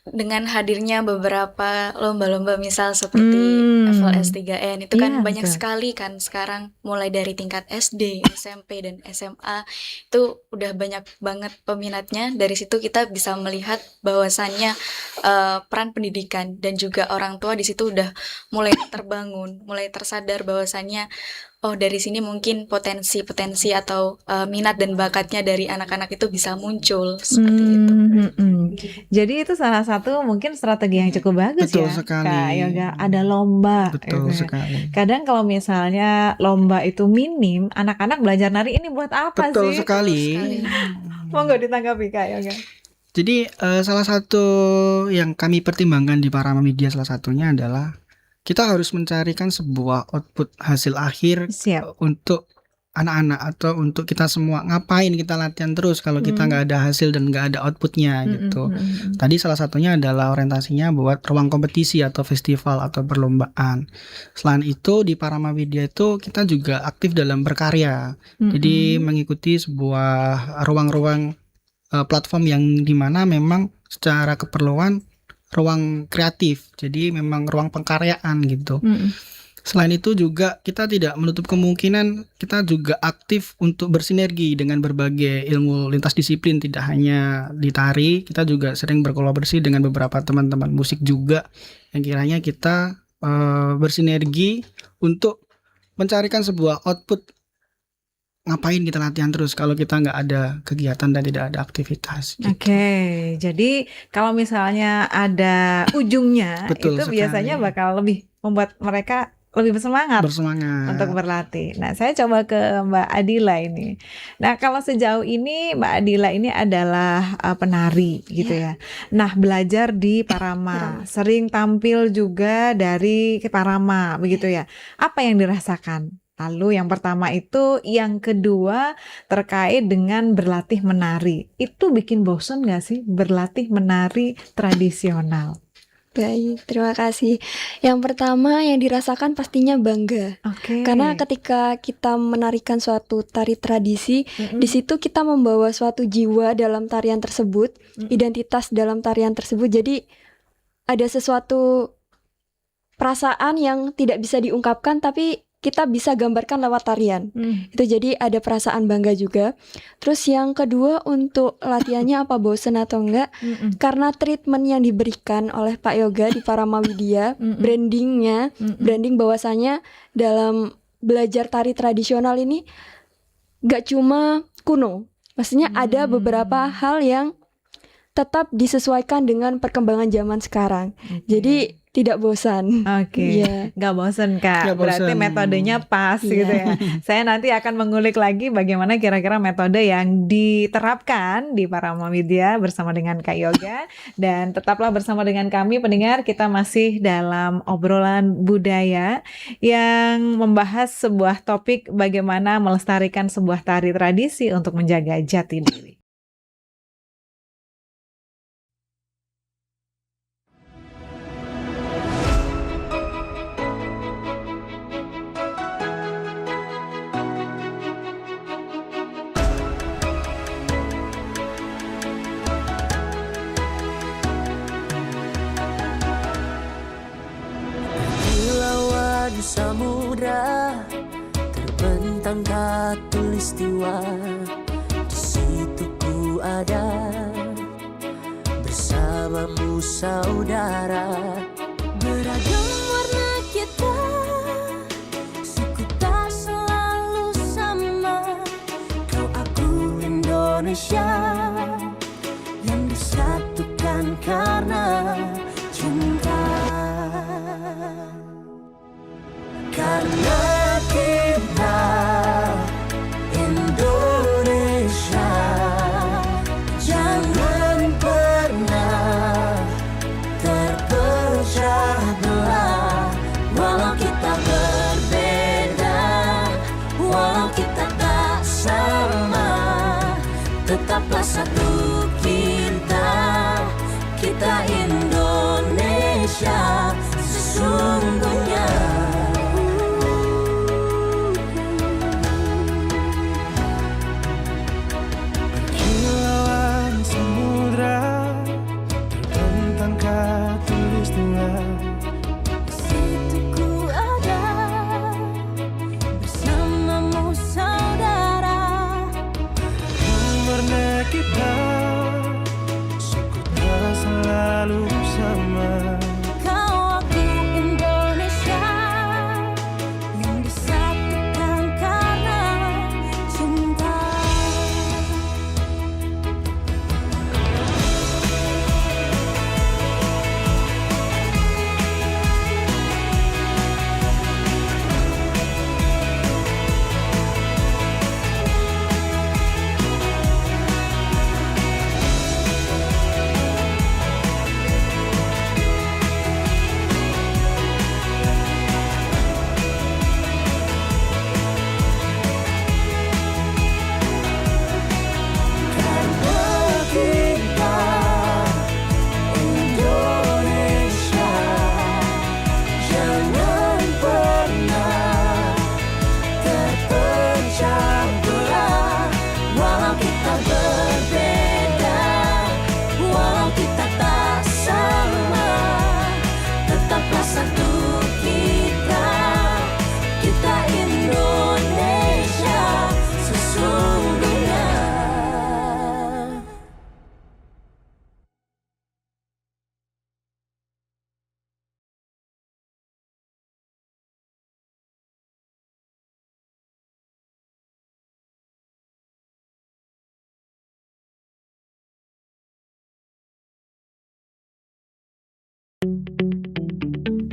S3: dengan hadirnya beberapa lomba-lomba misal seperti FLS3N itu kan
S1: Iya,
S3: banyak
S1: betul.
S3: sekali kan sekarang, mulai dari tingkat SD, SMP dan SMA itu udah banyak banget peminatnya. Dari situ kita bisa melihat bahwasannya peran pendidikan dan juga orang tua di situ udah mulai terbangun, mulai tersadar bahwasannya oh dari sini mungkin potensi atau minat dan bakatnya dari anak-anak itu bisa muncul seperti itu.
S1: Jadi itu salah satu mungkin strategi yang cukup bagus.
S2: Betul
S1: ya
S2: sekali.
S1: Kak Yoga. Ada lomba
S2: Betul
S1: gitu ya.
S2: sekali.
S1: Kadang kalau misalnya lomba itu minim, anak-anak belajar nari ini buat apa
S2: Betul
S1: sih?
S2: sekali.
S1: Monggo ditanggapi Kak Yoga.
S2: Jadi salah satu yang kami pertimbangkan di Parama Media salah satunya adalah kita harus mencarikan sebuah output hasil akhir
S1: Siap.
S2: untuk anak-anak atau untuk kita semua, ngapain kita latihan terus kalau kita nggak ada hasil dan nggak ada outputnya gitu. Tadi salah satunya adalah orientasinya buat ruang kompetisi atau festival atau perlombaan. Selain itu di Parama Widya itu kita juga aktif dalam berkarya. Jadi mengikuti sebuah ruang-ruang platform yang dimana memang secara keperluan ruang kreatif. Jadi memang ruang pengkaryaan gitu. Selain itu juga kita tidak menutup kemungkinan kita juga aktif untuk bersinergi dengan berbagai ilmu lintas disiplin, tidak hanya di tari, kita juga sering berkolaborasi dengan beberapa teman-teman musik juga yang kiranya kita bersinergi untuk mencarikan sebuah output. Ngapain kita latihan terus kalau kita nggak ada kegiatan dan tidak ada aktivitas gitu.
S1: Oke, jadi kalau misalnya ada ujungnya,
S2: Betul
S1: itu
S2: sekali.
S1: biasanya bakal lebih membuat mereka lebih bersemangat untuk berlatih. Nah, saya coba ke Mbak Adila ini. Nah, kalau sejauh ini Mbak Adila ini adalah penari gitu ya. Nah, belajar di Parama, sering tampil juga dari Parama begitu ya. Apa yang dirasakan? Lalu yang pertama itu, yang kedua terkait dengan berlatih menari. Itu bikin bosan gak sih berlatih menari tradisional?
S4: Baik, terima kasih. Yang pertama yang dirasakan pastinya bangga.
S1: Oke.
S4: Karena ketika kita menarikan suatu tari tradisi, di situ kita membawa suatu jiwa dalam tarian tersebut, identitas dalam tarian tersebut. Jadi ada sesuatu perasaan yang tidak bisa diungkapkan tapi kita bisa gambarkan lewat tarian. Itu jadi ada perasaan bangga juga. Terus yang kedua, untuk latihannya apa bosen atau enggak? Karena treatment yang diberikan oleh Pak Yoga di Parama Widya, branding bahwasanya dalam belajar tari tradisional ini gak cuma kuno. Maksudnya ada beberapa hal yang tetap disesuaikan dengan perkembangan zaman sekarang. Jadi tidak bosan.
S1: Oke,
S4: Iya.
S1: nggak bosan Kak.
S2: Nggak
S1: Berarti
S2: bosan.
S1: metodenya pas gitu ya. Saya nanti akan mengulik lagi bagaimana kira-kira metode yang diterapkan di Parama Widya bersama dengan Kak Yoga. Dan tetaplah bersama dengan kami pendengar, kita masih dalam obrolan budaya yang membahas sebuah topik bagaimana melestarikan sebuah tari tradisi untuk menjaga jati diri.
S5: Kilauan samudra terbentang khatulistiwa, di situ ku ada bersamamu saudara. Beragam warna kita, suku tak selalu sama. Kau aku Indonesia yang disatukan karena cinta. Karena kita Indonesia, jangan pernah terpecah belah. Walau kita berbeda, walau kita tak sama, tetaplah satu kita Indonesia sesungguhnya.
S7: Kilauan samudra terbentang khatulistiwa,
S5: Di situ ku ada bersamamu saudara.
S7: warna kita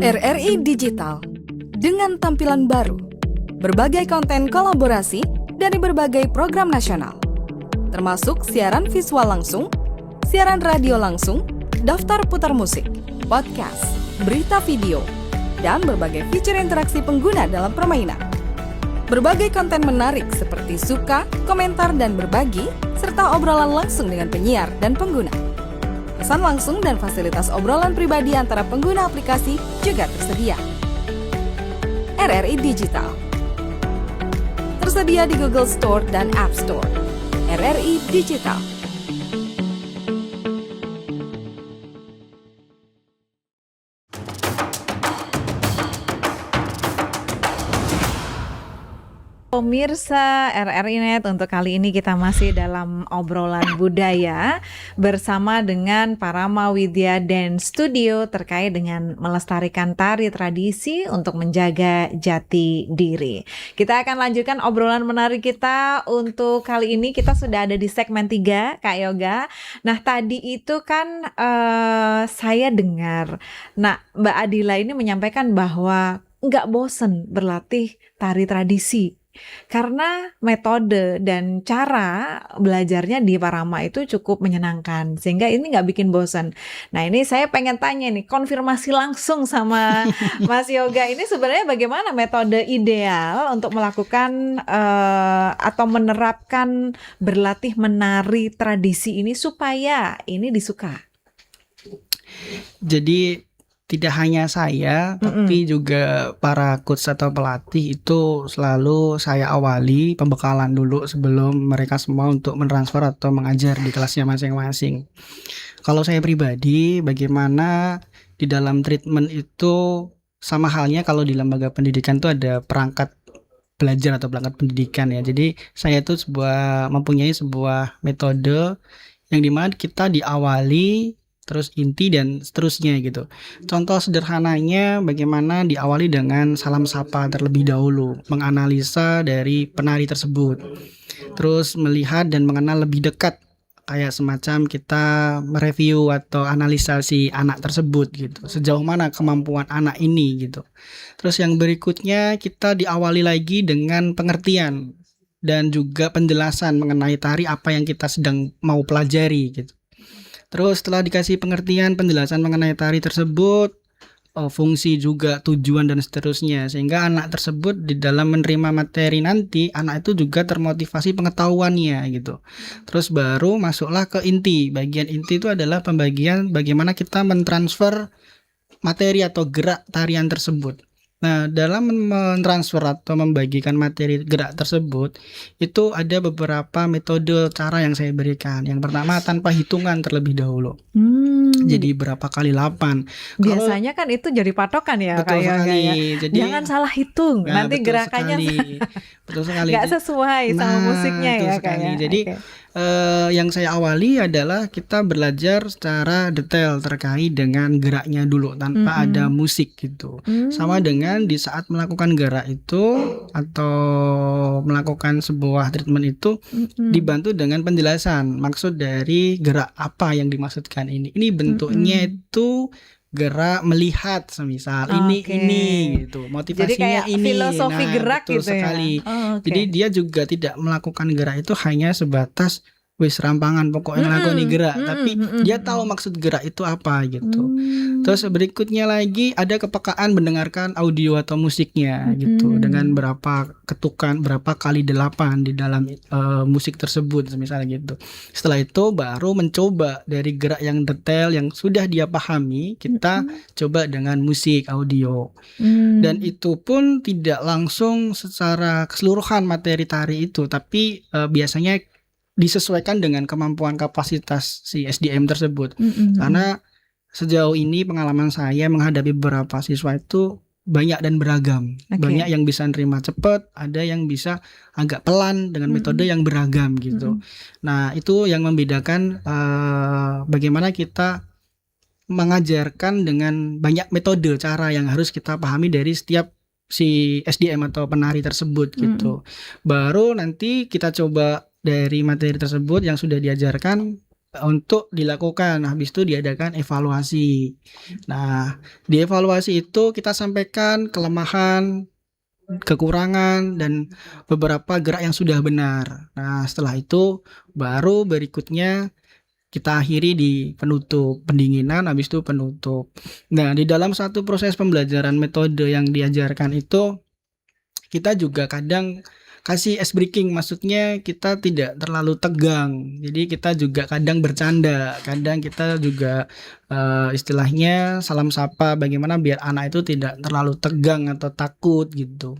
S6: RRI Digital dengan tampilan baru, berbagai konten kolaborasi dari berbagai program nasional, termasuk siaran visual langsung, siaran radio langsung, daftar putar musik, podcast, berita video, dan berbagai fitur interaksi pengguna dalam permainan. Berbagai konten menarik seperti suka, komentar, dan berbagi, serta obrolan langsung dengan penyiar dan pengguna. Pesan langsung dan fasilitas obrolan pribadi antara pengguna aplikasi juga tersedia. RRI Digital tersedia di Google Store dan App Store. RRI Digital.
S1: Pemirsa RRI Net, untuk kali ini kita masih dalam obrolan budaya bersama dengan Parama Widya Dance Studio terkait dengan melestarikan tari tradisi untuk menjaga jati diri. Kita akan lanjutkan obrolan menarik kita. Untuk kali ini kita sudah ada di segmen 3, Kak Yoga. Nah, tadi itu kan saya dengar, Mbak Adila ini menyampaikan bahwa nggak bosen berlatih tari tradisi. Karena metode dan cara belajarnya di Parama itu cukup menyenangkan, sehingga ini nggak bikin bosan. Nah, ini saya pengen tanya nih, konfirmasi langsung sama Mas Yoga, ini sebenarnya bagaimana metode ideal untuk melakukan atau menerapkan berlatih menari tradisi ini supaya ini disuka?
S2: Jadi tidak hanya saya, tapi juga para coach atau pelatih itu selalu saya awali pembekalan dulu sebelum mereka semua untuk mentransfer atau mengajar di kelasnya masing-masing. Kalau saya pribadi, bagaimana di dalam treatment itu sama halnya kalau di lembaga pendidikan itu ada perangkat belajar atau perangkat pendidikan ya. Jadi saya itu mempunyai sebuah metode yang dimana kita diawali terus inti dan seterusnya gitu. Contoh sederhananya bagaimana diawali dengan salam sapa terlebih dahulu, menganalisa dari penari tersebut, terus melihat dan mengenal lebih dekat, kayak semacam kita mereview atau analisa si anak tersebut gitu, sejauh mana kemampuan anak ini gitu. Terus yang berikutnya kita diawali lagi dengan pengertian dan juga penjelasan mengenai tari apa yang kita sedang mau pelajari gitu. Terus setelah dikasih pengertian, penjelasan mengenai tari tersebut, fungsi juga, tujuan dan seterusnya, sehingga anak tersebut di dalam menerima materi nanti, anak itu juga termotivasi pengetahuannya gitu. Terus baru masuklah ke inti. Bagian inti itu adalah pembagian bagaimana kita mentransfer materi atau gerak tarian tersebut. Nah, dalam mentransfer atau membagikan materi gerak tersebut, itu ada beberapa metode cara yang saya berikan. Yang pertama, tanpa hitungan terlebih dahulu. Jadi berapa kali 8.
S1: Biasanya kan itu jadi patokan ya,
S2: betul
S1: kayak
S2: sekali.
S1: Jadi jangan salah hitung, nanti
S2: betul
S1: gerakannya
S2: betul sekali.
S1: nggak sesuai sama musiknya
S2: betul
S1: ya,
S2: sekali.
S1: kayak.
S2: Jadi yang saya awali adalah kita belajar secara detail terkait dengan geraknya dulu tanpa ada musik gitu. Sama dengan di saat melakukan gerak itu atau melakukan sebuah treatment itu dibantu dengan penjelasan maksud dari gerak apa yang dimaksudkan ini. Ini bentuknya itu gerak melihat, semisal ini gitu, motivasinya
S1: jadi kayak
S2: ini.
S1: filosofi gerak
S2: betul
S1: gitu
S2: sekali.
S1: ya.
S2: Jadi dia juga tidak melakukan gerak itu hanya sebatas wis rampangan pokoknya ngelakuin gerak, tapi dia tahu maksud gerak itu apa gitu. Terus berikutnya lagi ada kepekaan mendengarkan audio atau musiknya gitu, dengan berapa ketukan, berapa kali 8 di dalam musik tersebut misalnya gitu. Setelah itu baru mencoba dari gerak yang detail yang sudah dia pahami, kita coba dengan musik audio. Dan itu pun tidak langsung secara keseluruhan materi tari itu, tapi biasanya disesuaikan dengan kemampuan kapasitas si SDM tersebut. Karena sejauh ini pengalaman saya menghadapi beberapa siswa itu banyak dan beragam. Banyak yang bisa nerima cepat, ada yang bisa agak pelan dengan metode yang beragam gitu. Nah, itu yang membedakan bagaimana kita mengajarkan dengan banyak metode cara yang harus kita pahami dari setiap si SDM atau penari tersebut gitu. Baru nanti kita coba dari materi tersebut yang sudah diajarkan, untuk dilakukan. Habis itu diadakan evaluasi. Nah, di evaluasi itu kita sampaikan kelemahan, kekurangan, dan beberapa gerak yang sudah benar. Nah, setelah itu baru berikutnya kita akhiri di penutup, pendinginan, habis itu penutup. Nah, di dalam satu proses pembelajaran metode yang diajarkan itu, kita juga kadang kasih ice breaking, maksudnya kita tidak terlalu tegang. Jadi kita juga kadang bercanda, kadang kita juga istilahnya salam sapa, bagaimana biar anak itu tidak terlalu tegang atau takut gitu.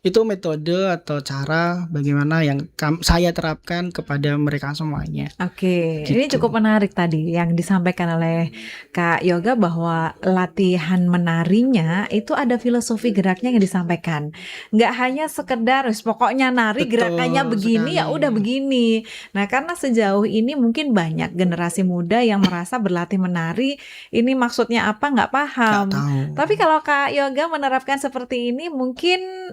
S2: Itu metode atau cara bagaimana yang saya terapkan kepada mereka semuanya.
S1: Oke, ini
S2: Gitu.
S1: cukup menarik tadi yang disampaikan oleh Kak Yoga bahwa latihan menarinya itu ada filosofi geraknya yang disampaikan. Nggak hanya sekedar pokoknya nari
S2: Betul
S1: gerakannya begini ya
S2: sekali.
S1: udah begini. Nah, karena sejauh ini mungkin banyak generasi muda yang merasa berlatih menari ini maksudnya apa nggak
S2: Nggak
S1: paham.
S2: tahu.
S1: Tapi kalau Kak Yoga menerapkan seperti ini mungkin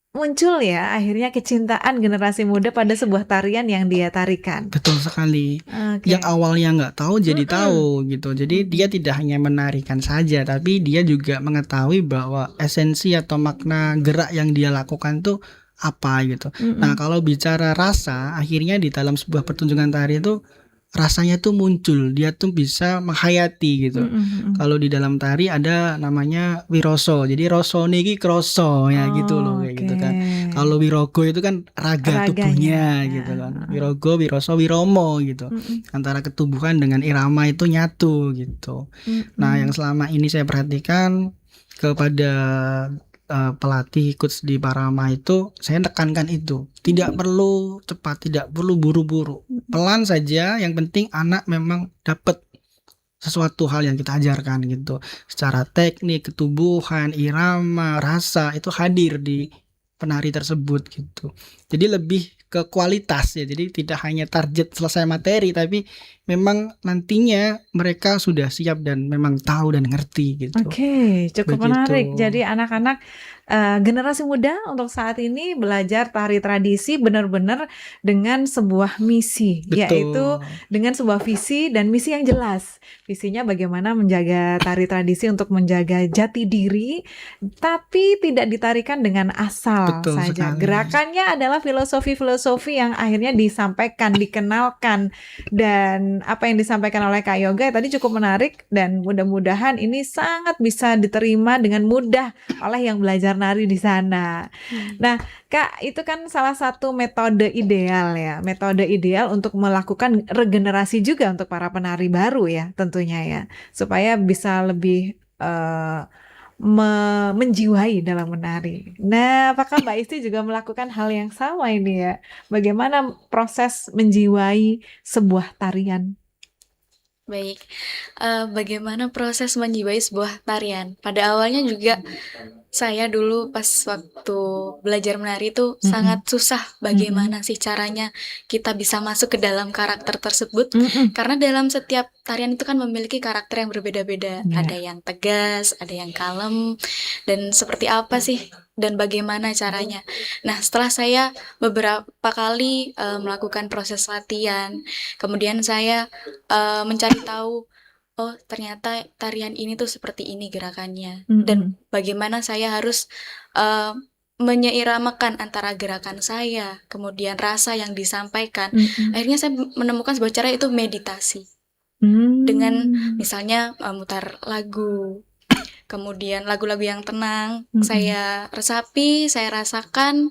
S1: muncul ya akhirnya kecintaan generasi muda pada sebuah tarian yang dia tarikan.
S2: Betul sekali.
S1: Oke.
S2: Yang awalnya nggak tahu jadi tahu gitu. Jadi dia tidak hanya menarikan saja, tapi dia juga mengetahui bahwa esensi atau makna gerak yang dia lakukan tuh apa gitu. Nah, kalau bicara rasa, akhirnya di dalam sebuah pertunjukan tari itu rasanya tuh muncul, dia tuh bisa menghayati gitu. Kalau di dalam tari ada namanya wiroso, jadi rosone iki kroso ya gitu loh, kayak gitu kan. Kalau wirogo itu kan raga
S1: Raganya,
S2: tubuhnya
S1: ya.
S2: gitu kan. Wirogo, wiroso, wiromo gitu. Antara ketubuhan dengan irama itu nyatu gitu. Nah, yang selama ini saya perhatikan kepada pelatih coach di Parama itu, saya tekankan itu. Tidak perlu cepat, tidak perlu buru-buru. Pelan saja, yang penting anak memang dapat sesuatu hal yang kita ajarkan gitu. Secara teknik, ketubuhan, irama, rasa itu hadir di penari tersebut gitu. Jadi lebih ke kualitas ya. Jadi tidak hanya target selesai materi, tapi memang nantinya mereka sudah siap dan memang tahu dan ngerti gitu.
S1: Oke, cukup
S2: Begitu.
S1: menarik. Jadi anak-anak generasi muda untuk saat ini belajar tari tradisi benar-benar dengan sebuah misi, yaitu dengan sebuah visi dan misi yang jelas. Visinya bagaimana menjaga tari tradisi untuk menjaga jati diri, tapi tidak ditarikan dengan asal
S2: Betul
S1: saja.
S2: sekali.
S1: Gerakannya adalah filosofi-filosofi yang akhirnya disampaikan, dikenalkan, dan apa yang disampaikan oleh Kak Yoga tadi cukup menarik dan mudah-mudahan ini sangat bisa diterima dengan mudah oleh yang belajar nari di sana. Nah, Kak, itu kan salah satu metode ideal ya, metode ideal untuk melakukan regenerasi juga untuk para penari baru ya, tentunya ya, supaya bisa lebih menjiwai dalam menari. Nah, apakah Mbak Isti juga melakukan hal yang sama ini ya? Bagaimana proses menjiwai sebuah tarian?
S3: Baik, bagaimana proses menjiwai sebuah tarian? Pada awalnya juga saya dulu pas waktu belajar menari itu sangat susah bagaimana sih caranya kita bisa masuk ke dalam karakter tersebut. Karena dalam setiap tarian itu kan memiliki karakter yang berbeda-beda.
S1: Ya.
S3: Ada yang tegas, ada yang kalem, dan seperti apa sih dan bagaimana caranya. Nah, setelah saya beberapa kali melakukan proses latihan, kemudian saya mencari tahu, oh ternyata tarian ini tuh seperti ini gerakannya, dan bagaimana saya harus menyeiramakan antara gerakan saya, kemudian rasa yang disampaikan. Akhirnya saya menemukan sebuah cara, itu meditasi. Dengan misalnya mutar lagu, kemudian lagu-lagu yang tenang, saya resapi, saya rasakan,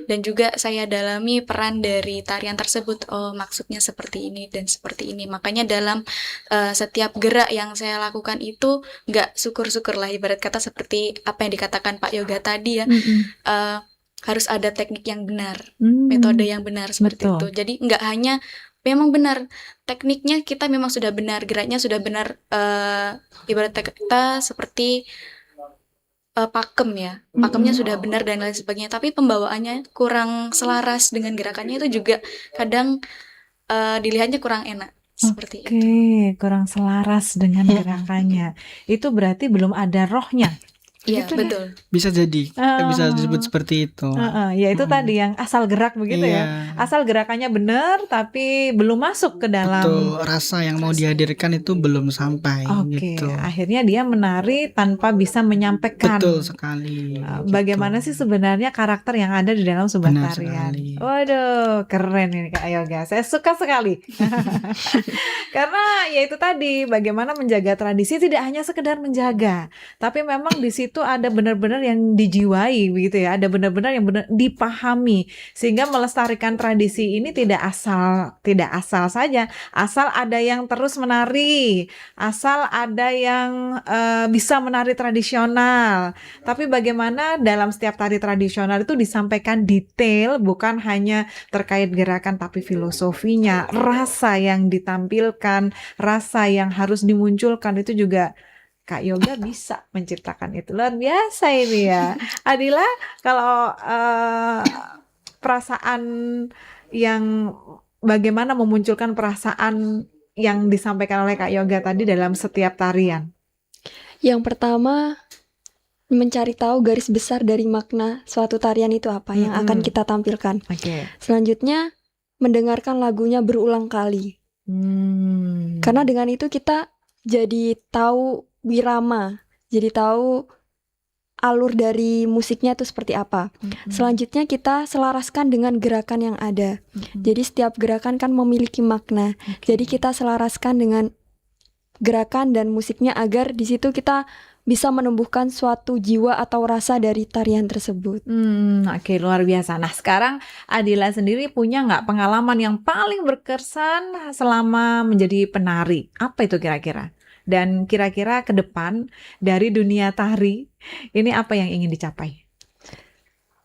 S3: dan juga saya dalami peran dari tarian tersebut. Oh, maksudnya seperti ini dan seperti ini. Makanya dalam setiap gerak yang saya lakukan itu nggak syukur-syukur lah, ibarat kata seperti apa yang dikatakan Pak Yoga tadi ya. Harus ada teknik yang benar, metode yang benar seperti
S1: Betul.
S3: itu. Jadi nggak hanya memang benar tekniknya, kita memang sudah benar, geraknya sudah benar, ibarat kata seperti pakem ya, pakemnya sudah benar dan lain sebagainya, tapi pembawaannya kurang selaras dengan gerakannya, itu juga kadang dilihatnya kurang enak seperti itu.
S1: Oke, kurang selaras dengan gerakannya. Itu berarti belum ada rohnya.
S3: Iya,
S1: Gitu deh.
S3: betul.
S2: Bisa jadi bisa
S1: Ah.
S2: disebut seperti itu.
S1: Ya itu
S2: Mm-mm.
S1: tadi yang asal gerak begitu ya.
S2: Iya.
S1: Asal gerakannya benar tapi belum masuk ke dalam.
S2: Betul, rasa yang mau dihadirkan itu belum sampai
S1: Oke,
S2: gitu.
S1: akhirnya dia menari tanpa bisa menyampaikan.
S2: Betul sekali.
S1: Bagaimana
S2: gitu.
S1: sih sebenarnya karakter yang ada di dalam sebuah
S2: Benar
S1: tarian?
S2: sekali.
S1: Waduh, keren ini Kak Yoga. Saya suka sekali. Karena ya itu tadi, bagaimana menjaga tradisi tidak hanya sekedar menjaga, tapi memang di situ ada benar-benar yang dijiwai begitu ya, ada benar-benar yang benar dipahami sehingga melestarikan tradisi ini tidak asal saja, asal ada yang terus menari, asal ada yang bisa menari tradisional. Tapi bagaimana dalam setiap tari tradisional itu disampaikan detail, bukan hanya terkait gerakan tapi filosofinya, rasa yang ditampilkan, rasa yang harus dimunculkan itu juga Kak Yoga bisa menciptakan itu. Luar biasa ini ya. Adila, kalau perasaan yang bagaimana memunculkan perasaan yang disampaikan oleh Kak Yoga tadi dalam setiap tarian?
S4: Yang pertama, mencari tahu garis besar dari makna suatu tarian itu apa yang akan kita tampilkan.
S1: Oke.
S4: Selanjutnya, mendengarkan lagunya berulang kali. Karena dengan itu kita jadi tahu wirama, jadi tahu alur dari musiknya itu seperti apa. Selanjutnya kita selaraskan dengan gerakan yang ada. Jadi setiap gerakan kan memiliki makna. Jadi kita selaraskan dengan gerakan dan musiknya agar di situ kita bisa menumbuhkan suatu jiwa atau rasa dari tarian tersebut.
S1: Oke, luar biasa. Nah, sekarang Adila sendiri punya nggak pengalaman yang paling berkesan selama menjadi penari? Apa itu kira-kira? Dan kira-kira ke depan dari dunia tari, ini apa yang ingin dicapai?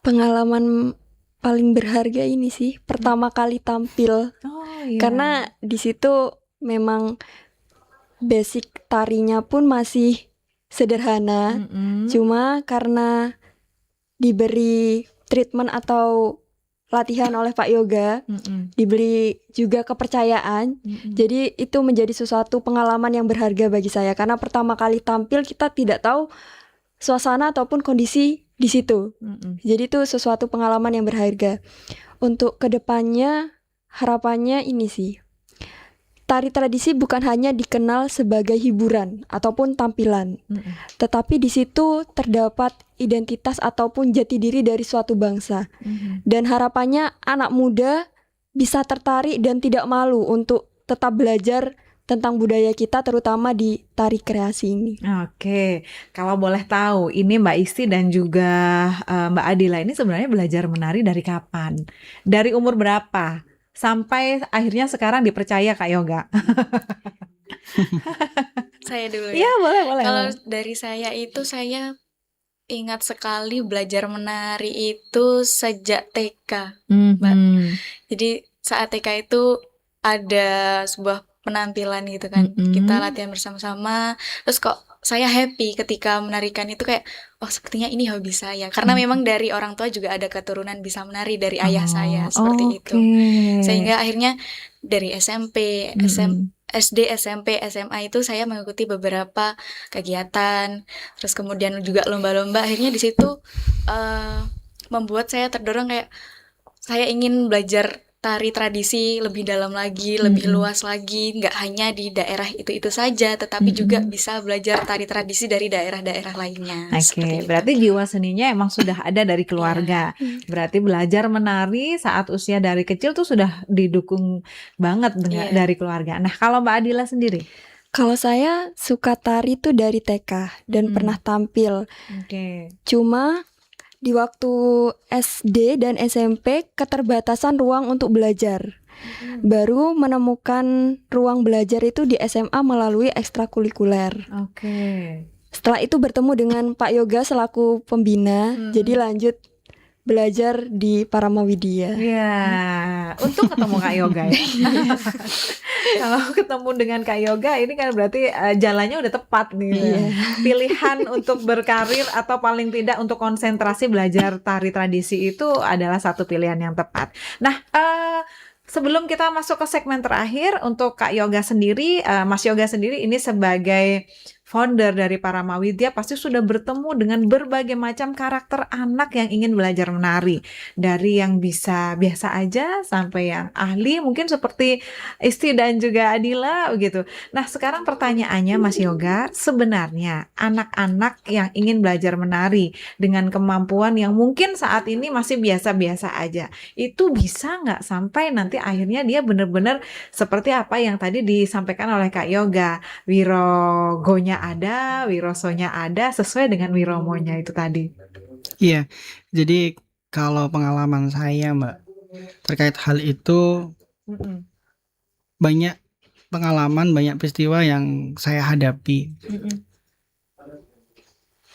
S4: Pengalaman paling berharga ini sih pertama kali tampil.
S1: Oh iya.
S4: Karena di situ memang basic tarinya pun masih sederhana. Cuma karena diberi treatment atau latihan oleh Pak Yoga, diberi juga kepercayaan. Jadi itu menjadi sesuatu pengalaman yang berharga bagi saya karena pertama kali tampil kita tidak tahu suasana ataupun kondisi di situ. Jadi itu sesuatu pengalaman yang berharga. Untuk kedepannya harapannya ini sih, tari tradisi bukan hanya dikenal sebagai hiburan ataupun tampilan, tetapi di situ terdapat identitas ataupun jati diri dari suatu bangsa. Dan harapannya anak muda bisa tertarik dan tidak malu untuk tetap belajar tentang budaya kita, terutama di tari kreasi ini.
S1: Oke, kalau boleh tahu, ini Mbak Isti dan juga Mbak Adila ini sebenarnya belajar menari dari kapan? Dari umur berapa? Sampai akhirnya sekarang dipercaya Kak Yoga.
S3: Saya dulu
S1: Iya,
S3: ya.
S1: boleh.
S3: Kalau dari saya itu saya ingat sekali belajar menari itu sejak TK. Mbak. Jadi saat TK itu ada sebuah penampilan gitu kan. Kita latihan bersama-sama. Terus kok saya happy ketika menarikan itu kayak, oh sepertinya ini hobi saya. Karena memang dari orang tua juga ada keturunan bisa menari dari ayah saya seperti itu. Sehingga akhirnya dari SMP, SD, SMP, SMA itu saya mengikuti beberapa kegiatan. Terus kemudian juga lomba-lomba. Akhirnya di situ membuat saya terdorong kayak saya ingin belajar tari tradisi lebih dalam lagi, lebih luas lagi, nggak hanya di daerah itu saja, tetapi juga bisa belajar tari tradisi dari daerah-daerah lainnya.
S1: Oke, berarti jiwa seninya emang sudah ada dari keluarga. Berarti belajar menari saat usia dari kecil tuh sudah didukung banget dengan dari keluarga. Nah, kalau Mbak Adila sendiri?
S4: Kalau saya suka tari tuh dari TK dan pernah tampil.
S1: Oke.
S4: Cuma di waktu SD dan SMP keterbatasan ruang untuk belajar. Baru menemukan ruang belajar itu di SMA melalui ekstrakurikuler.
S1: Oke.
S4: Setelah itu bertemu dengan Pak Yoga selaku pembina, jadi lanjut belajar di Parama Widya.
S1: Iya, untung ketemu Kak Yoga ya. Kalau ketemu dengan Kak Yoga ini kan berarti jalannya udah tepat nih. Pilihan untuk berkarir atau paling tidak untuk konsentrasi belajar tari tradisi itu adalah satu pilihan yang tepat. Nah, sebelum kita masuk ke segmen terakhir untuk Kak Yoga sendiri, Mas Yoga sendiri ini sebagai founder dari Paramawidya pasti sudah bertemu dengan berbagai macam karakter anak yang ingin belajar menari. Dari yang bisa biasa aja sampai yang ahli mungkin seperti Isti dan juga Adila begitu. Nah, sekarang pertanyaannya Mas Yoga, sebenarnya anak-anak yang ingin belajar menari dengan kemampuan yang mungkin saat ini masih biasa-biasa aja, itu bisa nggak sampai nanti akhirnya dia benar-benar seperti apa yang tadi disampaikan oleh Kak Yoga, wirogonya ada, wirosonya ada, sesuai dengan wiromonya itu tadi.
S2: Iya, jadi kalau pengalaman saya Mbak terkait hal itu,
S1: Mm-mm.
S2: banyak pengalaman, banyak peristiwa yang saya hadapi.
S1: Mm-mm.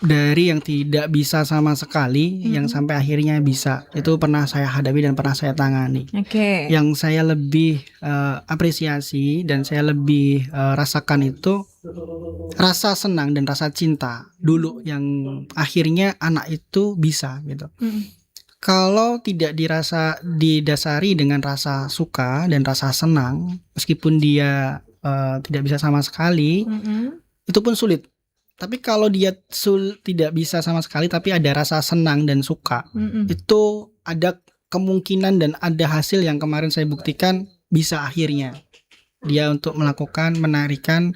S2: Dari yang tidak bisa sama sekali, yang
S1: Mm-mm.
S2: sampai akhirnya bisa, itu pernah saya hadapi dan pernah saya tangani.
S1: Oke.
S2: Yang saya lebih apresiasi dan saya lebih rasakan itu rasa senang dan rasa cinta dulu, yang akhirnya anak itu bisa gitu.
S1: Mm-mm.
S2: Kalau tidak didasari dengan rasa suka dan rasa senang, meskipun dia tidak bisa sama sekali,
S1: Mm-mm.
S2: itu pun sulit. Tapi kalau dia tidak bisa sama sekali tapi ada rasa senang dan suka,
S1: Mm-mm.
S2: itu ada kemungkinan dan ada hasil yang kemarin saya buktikan, bisa akhirnya dia untuk melakukan menarikan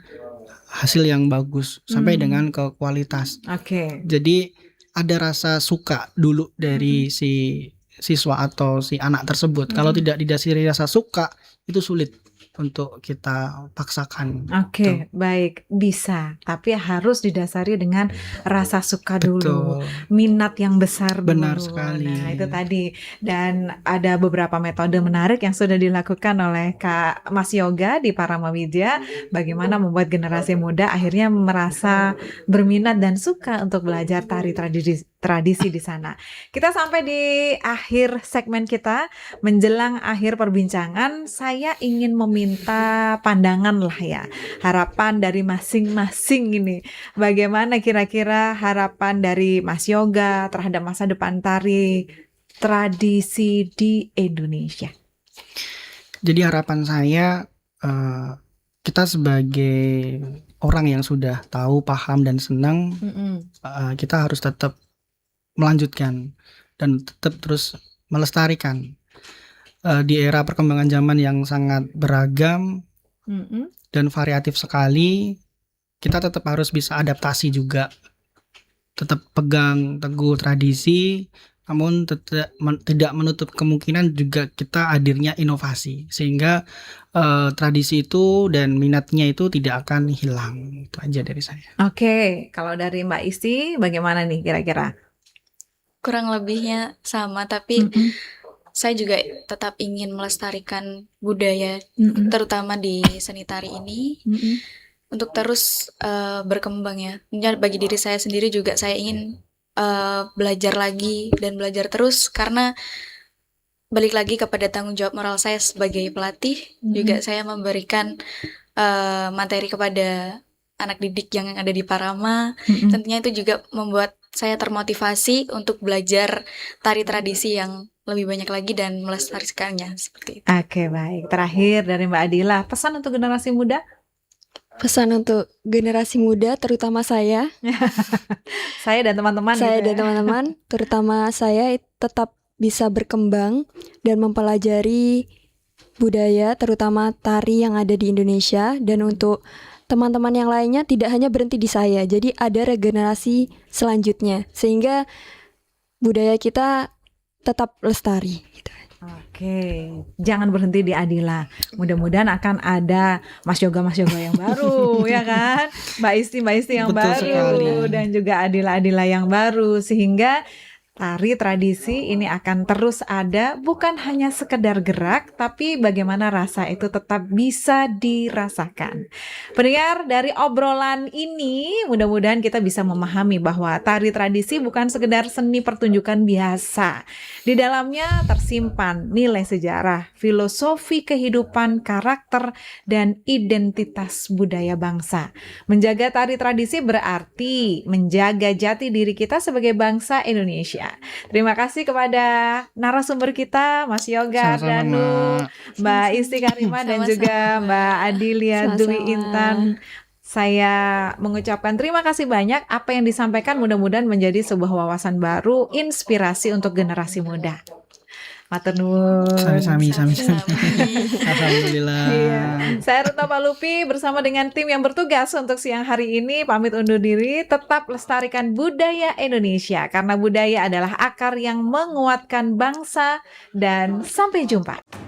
S2: hasil yang bagus sampai dengan ke kualitas.
S1: Oke.
S2: Jadi ada rasa suka dulu dari si siswa atau si anak tersebut. Kalau tidak didasari rasa suka, itu sulit untuk kita paksakan.
S1: Oke, baik, bisa, tapi harus didasari dengan rasa suka dulu,
S2: Betul.
S1: minat yang besar dulu.
S2: Benar sekali.
S1: Nah, itu tadi. Dan ada beberapa metode menarik yang sudah dilakukan oleh Kak Mas Yoga di Paramawidya, bagaimana membuat generasi muda akhirnya merasa berminat dan suka untuk belajar tari tradisi di sana. Kita sampai di akhir segmen kita, menjelang akhir perbincangan, saya ingin meminta pandangan lah ya, harapan dari masing-masing ini. Bagaimana kira-kira harapan dari Mas Yoga terhadap masa depan tari tradisi di Indonesia?
S2: Jadi harapan saya, kita sebagai orang yang sudah tahu, paham dan senang, kita harus tetap melanjutkan dan tetap terus melestarikan. Di era perkembangan zaman yang sangat beragam dan variatif sekali, kita tetap harus bisa adaptasi juga, tetap pegang teguh tradisi, namun tidak menutup kemungkinan juga kita hadirnya inovasi, sehingga tradisi itu dan minatnya itu tidak akan hilang. Itu aja dari saya.
S1: Oke, kalau dari Mbak Isti bagaimana nih kira-kira?
S3: Kurang lebihnya sama, tapi saya juga tetap ingin melestarikan budaya, terutama di seni tari ini, untuk terus berkembang ya. Bagi diri saya sendiri juga saya ingin belajar lagi dan belajar terus, karena balik lagi kepada tanggung jawab moral saya sebagai pelatih, juga saya memberikan materi kepada anak didik yang ada di Parama. Tentunya itu juga membuat saya termotivasi untuk belajar tari tradisi yang lebih banyak lagi dan melestarikannya seperti itu.
S1: Oke, baik. Terakhir dari Mbak Adila, pesan untuk generasi muda?
S4: Pesan untuk generasi muda, terutama saya
S1: Saya dan teman-teman.
S4: saya
S1: gitu
S4: dan
S1: ya.
S4: teman-teman, terutama saya tetap bisa berkembang dan mempelajari budaya, terutama tari yang ada di Indonesia. Dan untuk teman-teman yang lainnya, tidak hanya berhenti di saya, jadi ada regenerasi selanjutnya, sehingga budaya kita tetap lestari gitu.
S1: Oke, jangan berhenti di Adila. Mudah-mudahan akan ada Mas Yoga yang baru, ya kan? Mbak Isti yang
S2: Betul
S1: baru,
S2: sekali.
S1: dan juga Adila yang baru, sehingga tari tradisi ini akan terus ada, bukan hanya sekedar gerak, tapi bagaimana rasa itu tetap bisa dirasakan. Pendengar, dari obrolan ini mudah-mudahan kita bisa memahami bahwa tari tradisi bukan sekedar seni pertunjukan biasa. Di dalamnya tersimpan nilai sejarah, filosofi kehidupan, karakter, dan identitas budaya bangsa. Menjaga tari tradisi berarti menjaga jati diri kita sebagai bangsa Indonesia. Terima kasih kepada narasumber kita, Mas Yoga
S2: Sama-sama,
S1: Danu,
S2: Mak.
S1: Mbak Isti Karimah, dan
S3: Sama-sama,
S1: juga
S3: Mbak.
S1: Mbak Adilia Dwi
S4: Sama-sama.
S1: Intan. Saya mengucapkan terima kasih banyak. Apa yang disampaikan mudah-mudahan menjadi sebuah wawasan baru, inspirasi untuk generasi muda. Matur nuwun.
S2: Sami-sami.
S3: Sami-sami.
S2: Alhamdulillah.
S1: Iya. Saya Retno Palupi bersama dengan tim yang bertugas untuk siang hari ini pamit undur diri. Tetap lestarikan budaya Indonesia karena budaya adalah akar yang menguatkan bangsa, dan sampai jumpa.